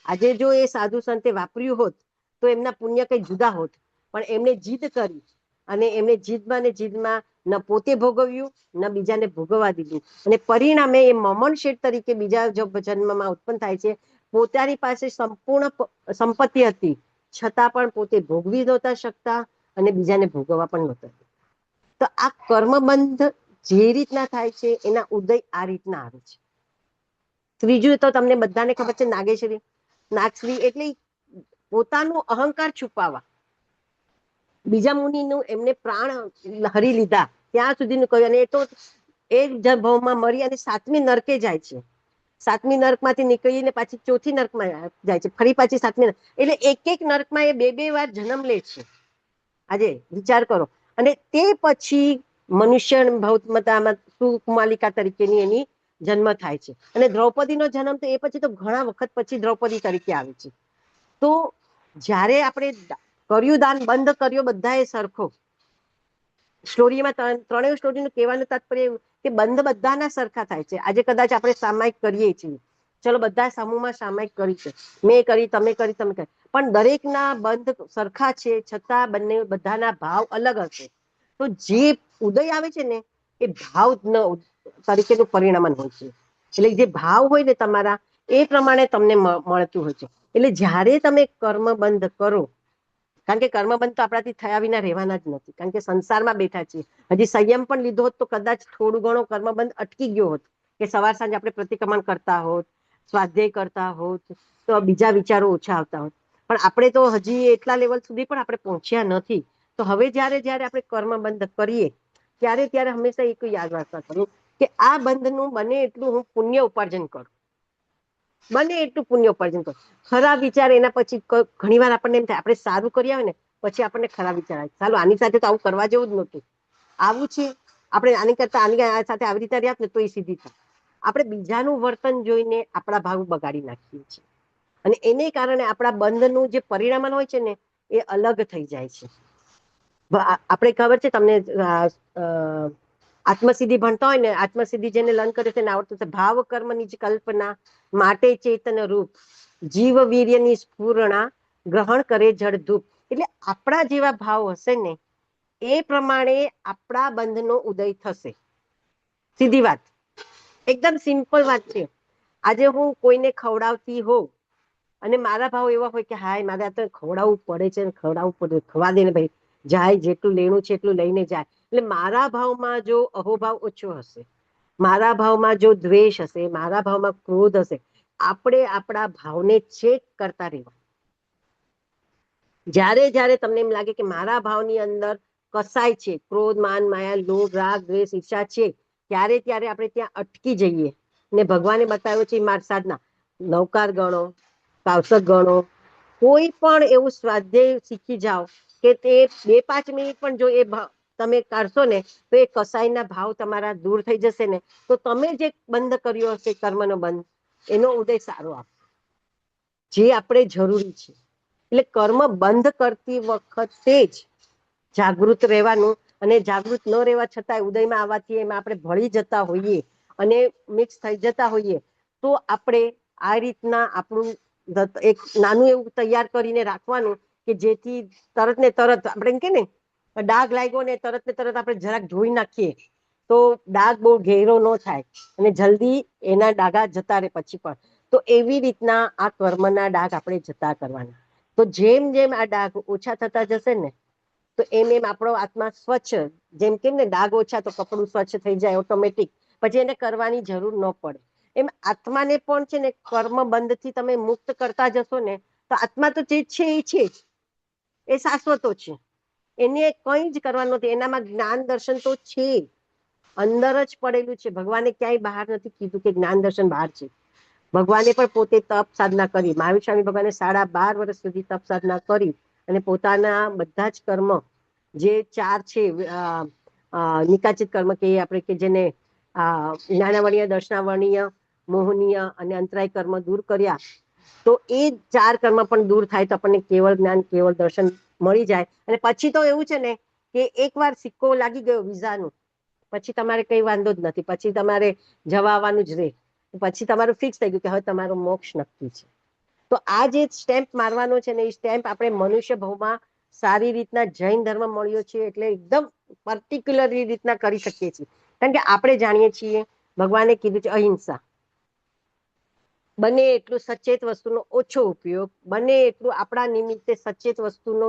આજે જો એ સાધુ સંતે વાપર્યું હોત તો એમના પુણ્ય કઈ જુદા હોત, પણ એમને જીદ કરી અને એમને જીદમાં ન પોતે ભોગવ્યું ન બીજાને ભોગવવા દીધું. અને પરિણામે એ મમણ શેઠ તરીકે બીજા જન્મમાં ઉત્પન્ન થાય છે. પોતાની પાસે સંપૂર્ણ સંપત્તિ હતી છતાં પણ પોતે ભોગવી નહોતા શકતા અને બીજાને ભોગવવા પણ નહોતા. તો આ કર્મબંધ જે રીતના થાય છે એના ઉદય આ રીતના આવે છે. ત્રીજું તો તમને બધાને ખબર છે, નાગેશ્વરી. નાગશ્રી એટલે પોતાનું અહંકાર છુપાવવા. બીજા મુનિનું એમને પ્રાણ હરી લીધા ત્યાં સુધીનું કહ્યું, અને એ તો એક ભાવમાં મરી અને 7મી નરકે જાય છે. 7મી નર્કમાંથી નીકળીને પાછી 4થી નર્કમાં જાય છે, ફરી પાછી 7મી નર્ક, એટલે એક નર્કમાં એ બે વાર જન્મ લે છે. આજે વિચાર કરો. અને તે પછી મનુષ્ય ભૌતમતામાં સુકુમાલિકા તરીકેની એની જન્મ થાય છે. અને દ્રૌપદીનો જન્મ તો એ પછી તો ઘણા વખત પછી દ્રૌપદી તરીકે આવે છે. તો જ્યારે આપણે કર્યું દાન બંધ કર્યો બધાએ સરખો, સ્ટોરીમાં ત્રણેય સ્ટોરીનું કહેવાનું તાત્પર્ય એવું કે બંધ બધાના સરખા થાય છે. આજે કદાચ આપણે સામાયિક કરીએ છીએ, ચલો બધા સમૂહમાં સામાયિક કરી છે, મેં કરી, તમે કરી, તમે કરી, પણ દરેકના બંધ સરખા છે, છતાં બંને બધાના ભાવ અલગ હશે. તો જે ઉદય આવે છે ને એ ભાવ તરીકેનું પરિણામ હોય છે. એટલે જે ભાવ હોય ને તમારા એ પ્રમાણે તમને મળતું હોય છે. એટલે જ્યારે તમે કર્મ બંધ કરો, કારણ કે કર્મબંધ તો આપણાથી થયા વિના રહેવાના જ નથી, કારણ કે સંસારમાં બેઠા છીએ. હજી સંયમ પણ લીધો હોત તો કદાચ થોડું ઘણો કર્મબંધ અટકી ગયો હોત, કે સવાર સાંજ આપણે પ્રતિક્રમણ કરતા હોત, સ્વાધ્યાય કરતા હોત, તો બીજા વિચારો ઓછા આવતા હોત. પણ આપણે તો હજી એટલા લેવલ સુધી પણ આપણે પહોંચ્યા નથી. તો હવે જ્યારે જ્યારે આપણે કર્મબંધ કરીએ ત્યારે હંમેશા એક યાદ રાખવા કરું કે આ બંધનું બને એટલું હું પુણ્ય ઉપાર્જન કરું, બને એટલું પુણ્ય ઉપાર્જન કરું. ખરાબ વિચાર એના પછી ઘણી વાર આપણને એમ થાય આપણે સારું કરી આવે ને પછી આપણને ખરાબ વિચાર આવે, ચાલો આની સાથે તો આવું કરવા જેવું જ નહોતું, આવું છે આપણે આની કરતા આની સાથે આવી રીતે રહ્યા ને તો એ સીધી થાય. આપણે બીજાનું વર્તન જોઈને આપણા ભાવ બગાડી નાખીએ છીએ, અને એને કારણે આપણા બંધનું જે પરિણામ હોય છે ને એ અલગ થઈ જાય છે. આપણે ખબર છે તમને, આત્મસિદ્ધિ ભણતા હોય ને, આત્મસિદ્ધિ જેને લર્ન કરે છે એને આવડતું છે, ભાવ કર્મની જ કલ્પના માટે ચેતન રૂપ, જીવ વીર્યની સ્ફૂર્ણા ગ્રહણ કરે જળ ધૂપ. એટલે આપણા જેવા ભાવ હશે ને એ પ્રમાણે આપણા બંધનો ઉદય થશે. સીધી વાત, એકદમ સિમ્પલ વાત છે. આજે હું કોઈને ખવડાવતી હોઉં અને મારા ભાવ એવા હોય કે હાય મારે આ તો ખવડાવવું પડે છે, ખવડાવવું પડે, ખવા દે ને ભાઈ, જાય જેટલું લેણું છે એટલું લઈને જાય. એટલે મારા ભાવમાં જો અહોભાવ ઓછો હશે, મારા ભાવમાં જો દ્વેષ હશે, મારા ભાવમાં ક્રોધ હશે, આપણે આપણા ભાવને ચેક કરતા રહેવા. જ્યારે જ્યારે તમને એમ લાગે કે મારા ભાવની અંદર કસાય છે, ક્રોધ, માન, માયા, લોભ, રાગ, દ્વેષ, ઈચ્છા છે, ત્યારે આપણે ત્યાં અટકી જઈએ. ને ભગવાને બતાવ્યો છે માર્ગ સાધના, નવકાર ગણો, પાવસક ગણો, કોઈ પણ એવું સ્વાધ્યાય શીખી જાઓ કે તે 2-5 મિનિટ પણ જો એ તમે કરશો ને તો એ કસાયના ભાવ તમારા દૂર થઈ જશે ને, તો તમે જે બંધ કર્યો હશે કર્મનો બંધ, એનો ઉદય સારો આપશે, જે આપણે જરૂરી છે. એટલે કર્મ બંધ કરતી વખતે જ જાગૃત રહેવાનું, અને જાગૃત ન રહેવા છતાં ઉદયમાં આવવાથી એમાં આપણે ભળી જતા હોઈએ અને મિક્સ થઈ જતા હોઈએ, તો આપણે આ રીતના આપણું એક નાનું એવું તૈયાર કરીને રાખવાનું કે જેથી તરત ને તરત આપણે એમ કે ને ડાઘ લાગ્યો ને તરત આપણે જરાક ધોઈ નાખીએ તો ડાઘ બહુ ઘેરો ન થાય અને જલ્દી એના ડાઘા જતા રહે પછી પણ. તો એવી રીતના આ કર્મના ડાઘ આપણે જતા કરવાના. તો જેમ જેમ આ ડાઘ ઓછા થતા જશે ને તો એમ એમ આપણો આત્મા સ્વચ્છ, જેમ કેમ ને ડાઘ ઓછા તો કપડું સ્વચ્છ થઈ જાય ઓટોમેટિક, પછી એને કરવાની જરૂર ન પડે. એમ આત્માને પણ છે ને કર્મ બંધથી તમે મુક્ત કરતા જશો ને તો આત્મા તો જે છે એ છે જ, એ શાશ્વતો છે, એને કંઈ જ કરવાનું નથી. એનામાં જ્ઞાન દર્શન તો છે, અંદર જ પડેલું છે. ભગવાને ક્યાંય બહાર નથી કીધું કે જ્ઞાન દર્શન બહાર છે. ભગવાને પણ પોતે તપ સાધના કરી, મહાવીર સ્વામી ભગવાને 12.5 વર્ષ સુધી તપ સાધના કરી અને પોતાના બધા જ કર્મ જે 4 છે નિકાચિત કર્મ કે આપણે કે જેને જ્ઞાનાવર્ણીય, દર્શનાવર્ણીય, મોહનીય અને અંતરાય કર્મ દૂર કર્યા, તો એ 4 કર્મ પણ દૂર થાય તો આપણને કેવળ જ્ઞાન, કેવળ દર્શન મળી જાય. અને પછી તો એવું છે ને કે એકવાર સિક્કો લાગી ગયો વિઝાનો, પછી તમારે કઈ વાંધો જ નથી, પછી તમારે જવા આવવાનું જ રહે, પછી તમારું ફિક્સ થઈ ગયું કે હવે તમારો મોક્ષ નક્કી છે. તો આ જે સ્ટેમ્પ મારવાનો છે ને એ સ્ટેમ્પ આપણે મનુષ્ય ભાવમાં સારી રીતના જૈન ધર્મ મળ્યો છે એટલે એકદમ પર્ટિક્યુલર રીતના કરી શકીએ છીએ. કારણ કે આપણે જાણીએ છીએ ભગવાને કીધું છે અહિંસા, બને એટલું સચેત વસ્તુનો ઓછો ઉપયોગ, બને એટલું આપણા નિમિત્તે સચેત વસ્તુનો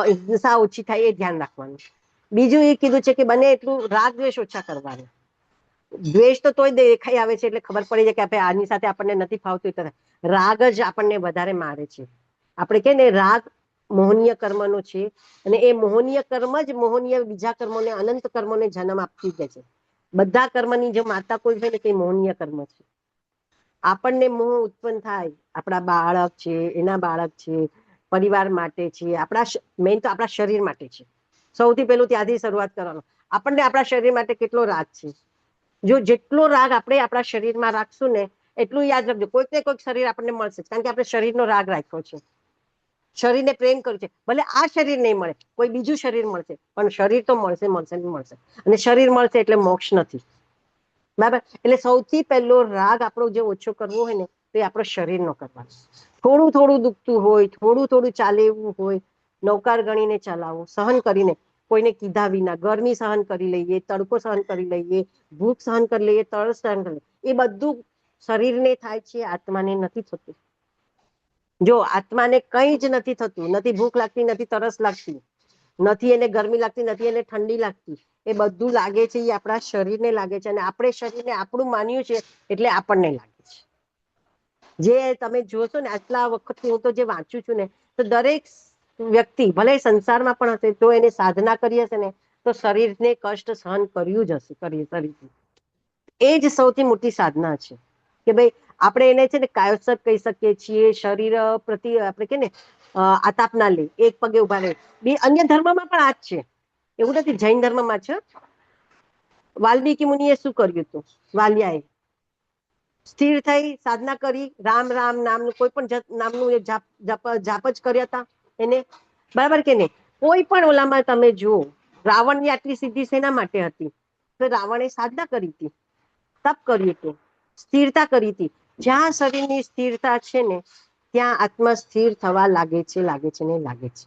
હિંસા ઓછી થાય એ ધ્યાન રાખવાનું. બીજું એ કીધું છે કે બને એટલું રાગ દ્વેષ ઓછા કરવાનું. દ્વેષ તો તોય દેખાઈ આવે છે એટલે ખબર પડી જાય કે આપણે આની સાથે આપણને નથી ફાવતું, રાગ જ આપણને વધારે મારે છે. આપણે કે ને રાગ મોહનીય કર્મનો છે અને એ મોહનીય કર્મ જ મોહનીય બીજા કર્મોને, અનંત કર્મોને જન્મ આપતી જાય છે. બધા કર્મની જે માતા કોઈ છે ને તે મોહનીય કર્મ છે. આપણને મોહ ઉત્પન્ન થાય, આપણા બાળક છે, એના બાળક છે, પરિવાર માટે છે, આપણા મેઇન તો આપણા શરીર માટે છે. સૌથી પહેલું ત્યાંથી શરૂઆત કરવાનું. આપણને આપણા શરીર માટે કેટલો રાગ છે, જો જેટલો રાગ આપણે આપણા શરીરમાં રાખશું ને એટલું યાદ રાખજો, કોઈક ને કોઈક શરીર આપણને મળશે, કારણ કે આપણે શરીરનો રાગ રાખ્યો છે, શરીરને પ્રેમ કર્યું છે. ભલે આ શરીર નહીં મળે, કોઈ બીજું શરીર મળશે, પણ શરીર તો મળશે મળશે ને મળશે. અને શરીર મળશે એટલે મોક્ષ નથી, બરાબર. એટલે સૌથી પહેલો રાગ આપણો જે ઓછો કરવો હોય ને તો એ આપણો શરીરનો કરવાનો. થોડું થોડું દુખતું હોય, થોડું થોડું ચાલે એવું હોય, નૌકાર ગણીને ચલાવો, સહન કરીને, કોઈને કીધા વિના. ગરમી સહન કરી લઈએ, તડકો સહન કરી લઈએ, ભૂખ સહન કરી લઈએ, તરસ સહન કરી લઈએ. એ બધું શરીરને થાય છે, આત્માને નથી થતું. જો આત્માને કંઈ જ નથી થતું, નથી ભૂખ લાગતી, નથી તરસ લાગતી, નથી એને ગરમી લાગતી, નથી એને ઠંડી લાગતી. એ બધું લાગે છે એ આપણા શરીરને લાગે છે, અને આપણે શરીરને આપણું માન્યું છે એટલે આપણને લાગે છે. જે તમે જોશો ને આટલા વખતથી હું તો જે વાંચું છું ને, તો દરેક વ્યક્તિ ભલે સંસારમાં પણ હશે તો એને સાધના કરી હશે ને તો શરીરને કષ્ટ સહન કર્યું જ હશે, શરીરથી. એ જ સૌથી મોટી સાધના છે કે ભાઈ આપણે એને છે ને કાયોત્સર્ગ કહી શકીએ છીએ. શરીર પ્રતિ આપણે કે ને આતાપ ના લે, એક પગે ઉભા રહે. બે અન્ય ધર્મમાં પણ આ જ છે, એવું નથી. જૈન ધર્મમાં છે. વાલ્મીકી મુનિએ શું કર્યું હતું? વાલિયાએ સ્થિર થઈ સાધના કરી, રામ રામ નામનું કોઈ પણ નામનું જાપ જ કર્યા હતા એને, બરાબર કે નહીં? કોઈ પણ ઓલામાં તમે જુઓ, રાવણની આટલી સિદ્ધિ શેના માટે હતી? તો રાવણે સાધના કરી હતી, તપ કર્યું હતું, સ્થિરતા કરી હતી. જ્યાં શરીરની સ્થિરતા છે ને ત્યાં આત્મા સ્થિર થવા લાગે છે, લાગે છે ને લાગે છે.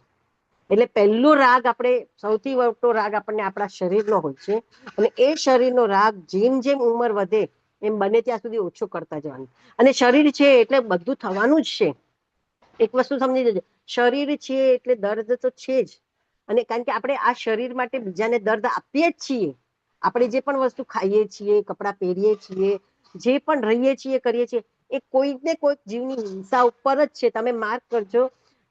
એટલે પહેલો રાગ આપણે, સૌથી મોટો રાગ આપણને આપણા શરીરનો હોય છે, અને એ શરીરનો રાગ જેમ જેમ ઉંમર વધે એમ બને ત્યાં સુધી ઓછો કરતા જવાનું. અને શરીર છે એટલે બધું થવાનું જ છે. એક વસ્તુ સમજી જજો, શરીર છે એટલે દર્દ તો છે જ. અને કારણ કે આપણે આ શરીર માટે બીજાને દર્દ આપીએ જ છીએ. આપણે જે પણ વસ્તુ ખાઈએ છીએ, કપડાં પહેરીએ છીએ, જે પણ રહીએ છીએ, કરીએ છીએ, એ કોઈક ને કોઈક જીવની હિંસા ઉપર જ છે. તમે માર્ક કરજો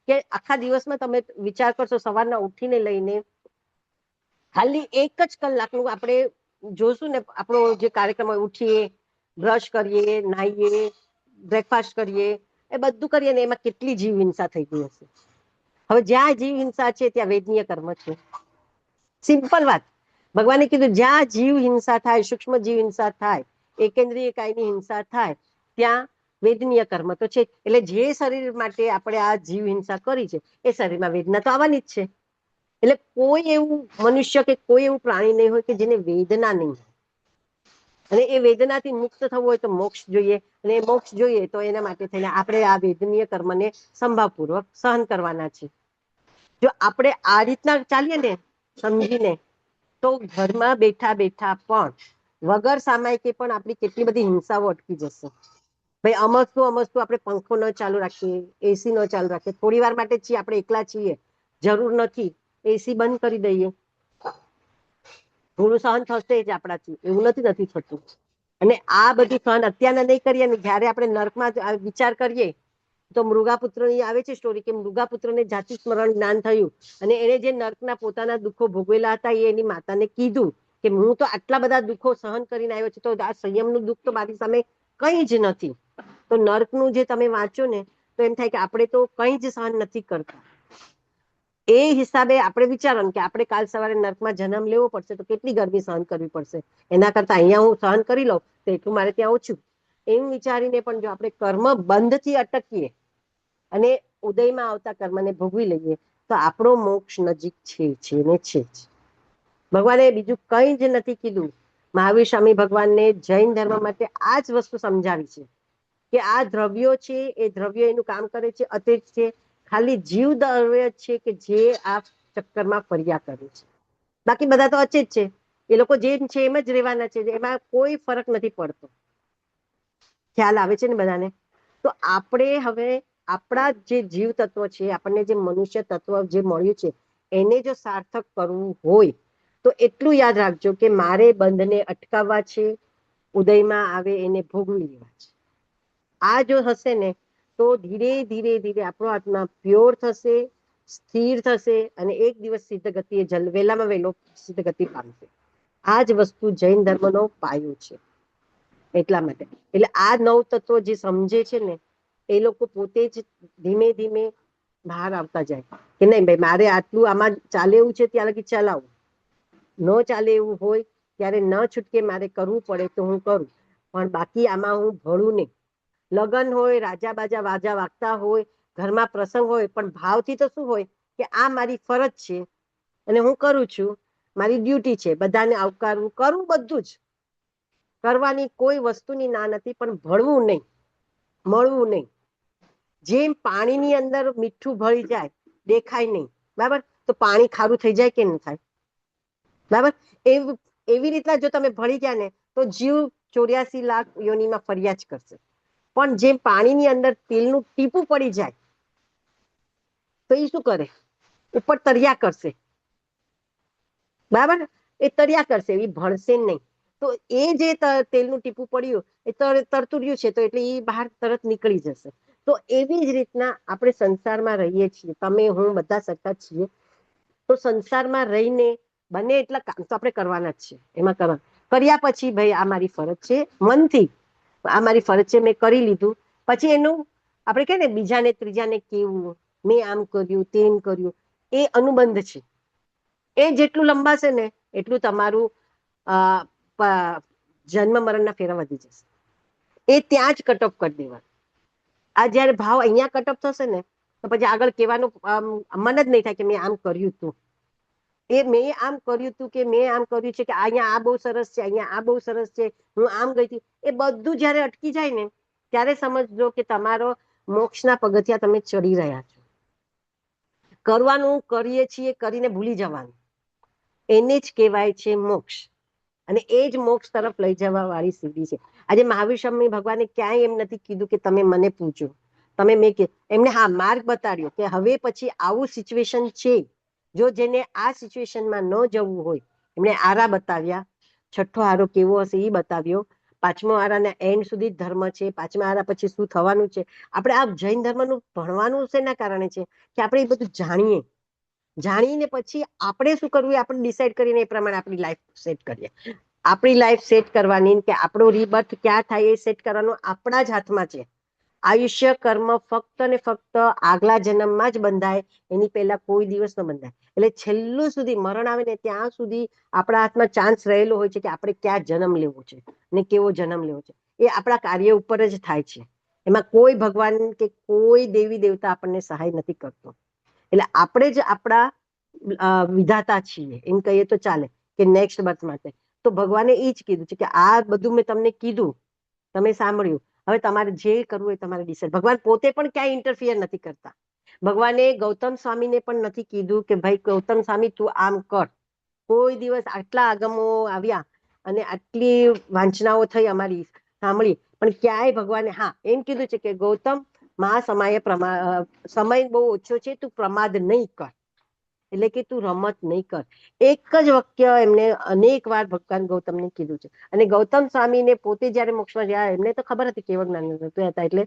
કે આખા દિવસમાં તમે વિચાર કરશો, સવારના ઉઠીને લઈને ખાલી એક જ કલાકનું આપણે જોશું ને, આપણો જે કાર્યક્રમ હોય, ઉઠીએ, બ્રશ કરીએ, નાહીએ, બ્રેકફાસ્ટ કરીએ, એ બધું કરીએ ને એમાં કેટલી જીવ હિંસા થઈ ગઈ હશે. હવે જ્યાં જીવ હિંસા છે ત્યાં વેદનીય કર્મ છે. સિમ્પલ વાત. ભગવાને કીધું જ્યાં જીવ હિંસા થાય, સૂક્ષ્મ જીવ હિંસા થાય, એકેન્દ્રિય કાયની હિંસા થાય, ત્યાં વેદનીય કર્મ તો છે. એટલે જે શરીર માટે આપણે આ જીવ હિંસા કરી છે એ શરીરમાં વેદના તો આવવાની જ છે. એટલે કોઈ એવું મનુષ્ય કે કોઈ એવું પ્રાણી નહીં હોય કે જેને વેદના નહીં હોય. અને એ વેદનાથી મુક્ત થવું હોય તો મોક્ષ જોઈએ, અને એ મોક્ષ જોઈએ તો એના માટે થઈને આપણે આ વેદનીય કર્મને સંભાવપૂર્વક સહન કરવાના છે. જો આપણે આ રીતના ચાલીએ ને સમજીને, તો ઘરમાં બેઠા બેઠા પણ વગર સામાયિકે પણ આપણી કેટલી બધી હિંસાઓ અટકી જશે. ભાઈ અમસ્તું આપણે પંખો ન ચાલુ રાખીએ, એસી ન ચાલુ રાખીએ, થોડી વાર માટે છીએ, આપણે એકલા છીએ, જરૂર નથી, એસી બંધ કરી દઈએ, થોડું સહન થશે જ આપણાથી, એવું નથી થતું. અને આ બધું સહન અત્યારના નહીં કરીએ ને, જયારે આપણે નર્કમાં વિચાર કરીએ તો મૃગાપુત્રની આવે છે સ્ટોરી કે મૃગાપુત્રને જાતિ સ્મરણ જ્ઞાન થયું, અને એને જે નર્કના પોતાના દુઃખો ભોગવેલા હતા એ એની માતાને કીધું કે હું તો આટલા બધા દુઃખો સહન કરીને આવ્યો છું, તો આ સંયમનું દુઃખ તો મારી સામે કંઈ જ નથી. તો નર્કનું જે તમે વાંચો ને તો એમ થાય કે આપણે તો કંઈ જ સહન નથી કરતા. એ હિસાબે આપણે વિચારો કે આપણે કાલ સવારે નર્કમાં જન્મ લેવો પડશે તો કેટલી ગરમી સહન કરવી પડશે. એના કરતા અહીંયા હું સહન કરી લઉં તો એટલું મારે ત્યાં ઓછું, એમ વિચારીને પણ જો આપણે કર્મ બંધથી અટકીએ અને ઉદયમાં આવતા કર્મને ભોગવી લઈએ તો આપણો મોક્ષ નજીક છે ને છે જ. ભગવાને બીજું કંઈ જ નથી કીધું. મહાવીર સ્વામી ભગવાનને જૈન ધર્મ માટે આ જ વસ્તુ સમજાવી છે કે આ દ્રવ્યો છે, એ દ્રવ્યો એનું કામ કરે છે, અતેજ છે, ખાલી જીવ દ્રવ્ય છે કે જે આ ચક્કરમાં ફર્યા કરે છે. બાકી બધા તો અચેત છે, એ લોકો જેમ છે એમ જ રહેવાના છે, એમાં કોઈ ફરક નથી પડતો. ખ્યાલ આવે છે ને બધાને? તો આપણે હવે આપણા જે જીવ તત્વ છે, આપણને જે મનુષ્ય તત્વ જે મળ્યું છે, એને જો સાર્થક કરવું હોય તો એટલું યાદ રાખજો કે મારે બંધને અટકાવવા છે, ઉદયમાં આવે એને ભોગવી લેવા છે. આ જો હશે ને તો ધીરે ધીરે ધીરે આપણો આત્મા પ્યોર થશે, સ્થિર થશે, અને એક દિવસ સિદ્ધ ગતિએ વહેલામાં વહેલો સિદ્ધ ગતિ પામશે. આ જ વસ્તુ જૈન ધર્મનો પાયો છે. એટલા માટે એટલે આ નવ તત્વો જે સમજે છે ને એ લોકો પોતે જ ધીમે ધીમે બહાર આવતા જાય કે નહીં ભાઈ મારે આટલું આમાં ચાલે એવું છે ત્યાં લગી ચલાવું, ન ચાલે એવું હોય ત્યારે ન છૂટકે મારે કરવું પડે તો હું કરું, પણ બાકી આમાં હું ભળું નહીં. લગ્ન હોય, રાજા બાજા વાજા વાગતા હોય, ઘરમાં પ્રસંગ હોય, પણ ભાવથી તો શું હોય કે આ મારી ફરજ છે અને હું કરું છું, મારી ડ્યુટી છે, બધાને આવકારવું, કરવું, બધું જ કરવાની, કોઈ વસ્તુની ના નથી, પણ ભળવું નહીં, મળવું નહીં. જેમ પાણીની અંદર મીઠું ભળી જાય, દેખાય નહીં, બરાબર, તો પાણી ખારું થઈ જાય કે ન થાય, બરાબર. એવી રીતના જો તમે ભળી ગયા ને તો જીવ 84 લાખ યોનિમાં ફરિયાદ કરશે. પણ જેમ પાણીની અંદર તેલનું ટીપું પડી જાય તો એ શું કરે, ઉપર તર્યા કરશે, બરાબર, એ તર્યા કરશે, એ ભળશે નહીં. તો એ જે તેલનું ટીપું પડ્યું એ તરતું રહ્યું છે, તો એટલે એ બહાર તરત નીકળી જશે. તો એવી જ રીતના આપણે સંસારમાં રહીએ છીએ, તમે હું બધા સરખા છીએ. તો સંસારમાં રહીને બને એટલા કામ તો આપણે કરવાના જ છે. એમાં કર્યા પછી ભાઈ આ મારી ફરજ છે, મનથી આ મારી ફરજ છે, મેં કરી લીધું. પછી એનું આપણે કહે ને બીજાને ત્રીજાને કેવું, મેં આમ કર્યું તેમ કર્યું, એ અનુબંધ છે. એ જેટલું લંબાશે ને એટલું તમારું જન્મ મરણના ફેરા વધી જશે. એ ત્યાં જ કટઅપ કરી દેવાનું. આ જયારે ભાવ અહીંયા કટઅપ થશે ને તો પછી આગળ કહેવાનું મન જ નહીં થાય કે મેં આમ કર્યું હતું, એ મેં આમ કર્યું હતું કે મેં આમ કર્યું છે, કે અહીંયા આ બહુ સરસ છે, અહીંયા આ બહુ સરસ છે, હું આમ ગઈ હતી. એ બધું જયારે અટકી જાય ને ત્યારે સમજજો કે તમારો મોક્ષના પગથિયા તમે ચડી રહ્યા છો. કરવાનું કરીએ છીએ, કરીને ભૂલી જવાનું, એને જ કહેવાય છે મોક્ષ. અને એ જ મોક્ષ તરફ લઈ જવા વાળી સીડી છે. આજે મહાવીર સ્વામી ભગવાને ક્યાંય એમ નથી કીધું કે તમે મને પૂછો, તમે મેં એમને હા માર્ગ બતાડ્યો કે હવે પછી આવું સિચ્યુએશન છે, જો જેને આ સિચ્યુએશનમાં ન જવું હોય એમને આરા બતાવ્યા. છઠ્ઠો આરો કેવો હશે એ બતાવ્યો. પાંચમો આરાના એન્ડ સુધી ધર્મ છે, પાંચમા આરા પછી શું થવાનું છે. આપણે આ જૈન ધર્મનું ભણવાનું શેના કારણે છે કે આપણે એ બધું જાણીએ, જાણીને પછી આપણે શું કરવું એ આપણે ડિસાઈડ કરીને એ પ્રમાણે આપણી લાઈફ સેટ કરીએ. આપણી લાઈફ સેટ કરવાની કે આપણો રીબર્થ ક્યાં થાય એ સેટ કરવાનું આપણા જ હાથમાં છે. આયુષ્ય કર્મ ફક્ત ને ફક્ત આગલા જન્મમાં જ બંધાય, એની પહેલા કોઈ દિવસ ન બંધાય. એટલે છેલ્લું સુધી મરણ આવે ને ત્યાં સુધી આપણા હાથમાં ચાન્સ રહેલો હોય છે કે આપણે ક્યાં જન્મ લેવો છે ને કેવો જન્મ લેવો છે. એ આપણા કાર્ય ઉપર જ થાય છે. એમાં કોઈ ભગવાન કે કોઈ દેવી દેવતા આપણને સહાય નથી કરતો. એટલે આપણે જ આપણા વિધાતા છીએ એમ કહીએ તો ચાલે કે નેક્સ્ટ બર્થ માટે. તો ભગવાને એ જ કીધું છે કે આ બધું મેં તમને કીધું, તમે સાંભળ્યું, હવે તમારે જે કરવું એ તમારે ડિસાઈડ. ભગવાન પોતે પણ ક્યાંય ઇન્ટરફિયર નથી કરતા. ભગવાને ગૌતમ સ્વામીને પણ નથી કીધું કે ભાઈ ગૌતમ સ્વામી તું આમ કર. કોઈ દિવસ આટલા આગમો આવ્યા અને આટલી વાંચનાઓ થઈ અમારી સાંભળી, પણ ક્યાંય ભગવાને હા એમ કીધું છે કે ગૌતમ સમય બહુ ઓછો છે, તું પ્રમાદ નહીં કર, એટલે કે તું રમત નહીં કર. એક જ વાક્ય એમને અનેક વાર ભગવાન ગૌતમને કીધું છે. અને ગૌતમ સ્વામીને પોતે જયારે મોક્ષમાં ગયા એમને તો ખબર હતી કેવળ જ્ઞાન હતા એટલે,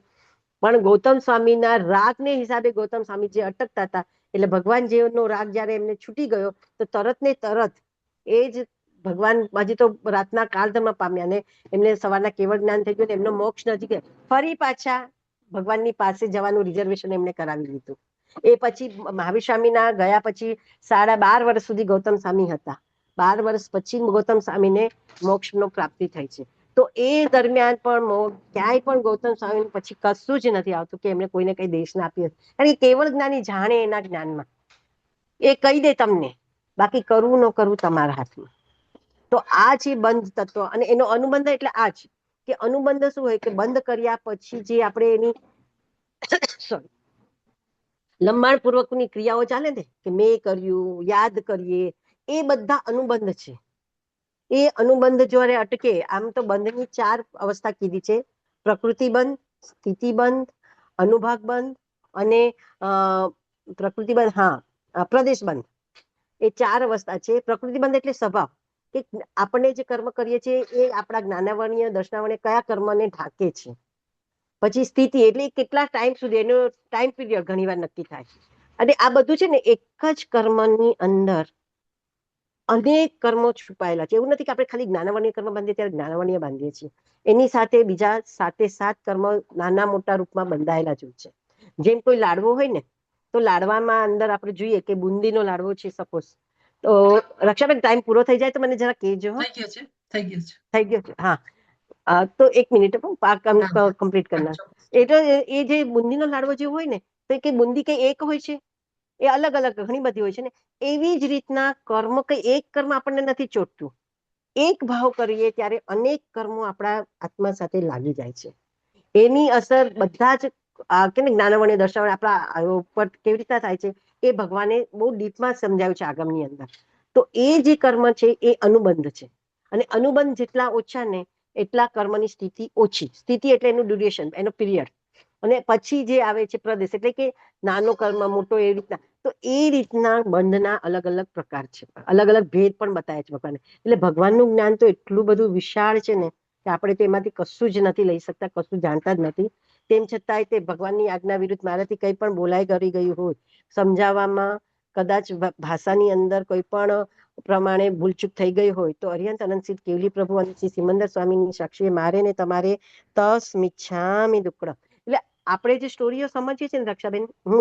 પણ ગૌતમ સ્વામીના રાગને હિસાબે ગૌતમ સ્વામી જે અટકતા હતા, એટલે ભગવાન જેવનો રાગ જયારે એમને છૂટી ગયો તો તરત ને તરત એ જ ભગવાન હજી તો રાતના કાળધર્મ પામ્યા ને એમને સવારના કેવળ જ્ઞાન થઈ ગયું, એમનો મોક્ષ નજીક, ફરી પાછા ભગવાનની પાસે જવાનું રિઝર્વેશન એમને કરાવી લીધું. એ પછી મહાવીર સ્વામીના ગયા પછી 12.5 વર્ષ સુધી ગૌતમ સ્વામી હતા. 12 વર્ષ પછી ગૌતમ સ્વામીને મોક્ષનો પ્રાપ્તિ થઈ છે. તો એ દરમિયાન પણ ક્યાંય પણ ગૌતમ સ્વામી પછી કશું જ નથી આવતું કે એમને કોઈને કઈ દેશના આપી હશે. કારણ કે કેવળ જ્ઞાની જાણે એના જ્ઞાનમાં એ કહી દે તમને, બાકી કરવું ન કરવું તમારા હાથમાં. તો આ છે બંધ તત્વ. અને એનો અનુબંધ એટલે આ જ કે અનુબંધ શું હોય કે બંધ કર્યા પછી જે આપણે એની સોરી લંબાણ પૂર્વકની ક્રિયાઓ ચાલે ને કે મેં કર્યું, યાદ કરીએ, એ બધા અનુબંધ છે. એ અનુબંધ જયારે અટકે, આમ તો બંધની 4 અવસ્થા કીધી છે: પ્રકૃતિ બંધ, સ્થિતિ બંધ, અનુભાગ બંધ અને પ્રકૃતિ બંધ, હા પ્રદેશ બંધ. એ 4 અવસ્થા છે. પ્રકૃતિ બંધ એટલે સ્વભાવ, કે આપણે જે કર્મ કરીએ છીએ એ આપણા જ્ઞાનાવર્ણીય દર્શનાવર્ણીય કયા કર્મને ઢાંકે છે. પછી સ્થિતિ એટલે કેટલા ટાઈમ સુધી, એનો ટાઈમ પીરિયડ ઘણી વાર નક્કી થાય. અને આ બધું છે ને એક જ કર્મની અંદર અનેક કર્મો છુપાયેલા છે. એવું નથી કે આપણે ખાલી જ્ઞાનાવર્ણીય કર્મ બાંધીએ ત્યારે જ્ઞાનાવર્ણીય બાંધીએ છીએ, એની સાથે બીજા 7 કર્મ નાના મોટા રૂપમાં બંધાયેલા જ હોય છે. જેમ કોઈ લાડવો હોય ને, તો લાડવામાં અંદર આપણે જોઈએ કે બુંદીનો લાડવો છે સપોઝ, તો રક્ષાબેન ટાઈમ પૂરો થઈ જાય તો મને જરા કહેજો. હો. થઈ ગયો છે થઈ ગયો છે થઈ ગયો છે હા. તો 1 મિનિટ કમ્પ્લીટ કરનાર. એટલે એ જે બુંદીનો લાડવો જે હોય ને તો એ કઈ બુંદી કઈ એક હોય છે, એ અલગ અલગ ઘણી બધી હોય છે ને. એવી જ રીતના કર્મ કઈ એક કર્મ આપણને નથી ચોટતું. એક ભાવ કરીએ ત્યારે અનેક કર્મો આપણા આત્મા સાથે લાગી જાય છે. એની અસર બધા જ કે જ્ઞાનવણી દર્શાવણી આપણા ઉપર કેવી રીતના થાય છે એ ભગવાને બહુ ડીપમાં સમજાવ્યું છે આગમની અંદર. તો એ જે કર્મ છે એ અનુબંધ છે, અને અનુબંધ જેટલા ઓછા ને એટલા કર્મની સ્થિતિ ઓછી. સ્થિતિ એટલે એનું ડ્યુરેશન, એનો પીરિયડ. અને પછી જે આવે છે પ્રદેશ, એટલે કે નાનો કર્મ મોટો, એ રીતના. તો એ રીતના બંધના અલગ અલગ પ્રકાર છે, અલગ અલગ ભેદ પણ બતાવે છે ભગવાને. એટલે ભગવાનનું જ્ઞાન તો એટલું બધું વિશાળ છે ને કે આપણે તેમાંથી કશું જ નથી લઈ શકતા, કશું જાણતા જ નથી. તેમ છતાંય તે ભગવાનની આજ્ઞા વિરુદ્ધ મારાથી કંઈ પણ બોલાઈ કરી ગયું હોય, સમજાવવામાં કદાચ ભાષાની અંદર કોઈ પણ પ્રમાણે ભૂલચૂક થઈ ગઈ હોય તો અરિહંત અનંત કેવલી પ્રભુ અને શ્રી સિમંદર સ્વામીની સાક્ષીએ મારે ને તમારે તસ મિચ્છામિ દુક્કડમ. એટલે આપણે જે સ્ટોરીઓ સમજીએ છીએ ને રક્ષાબેન, હું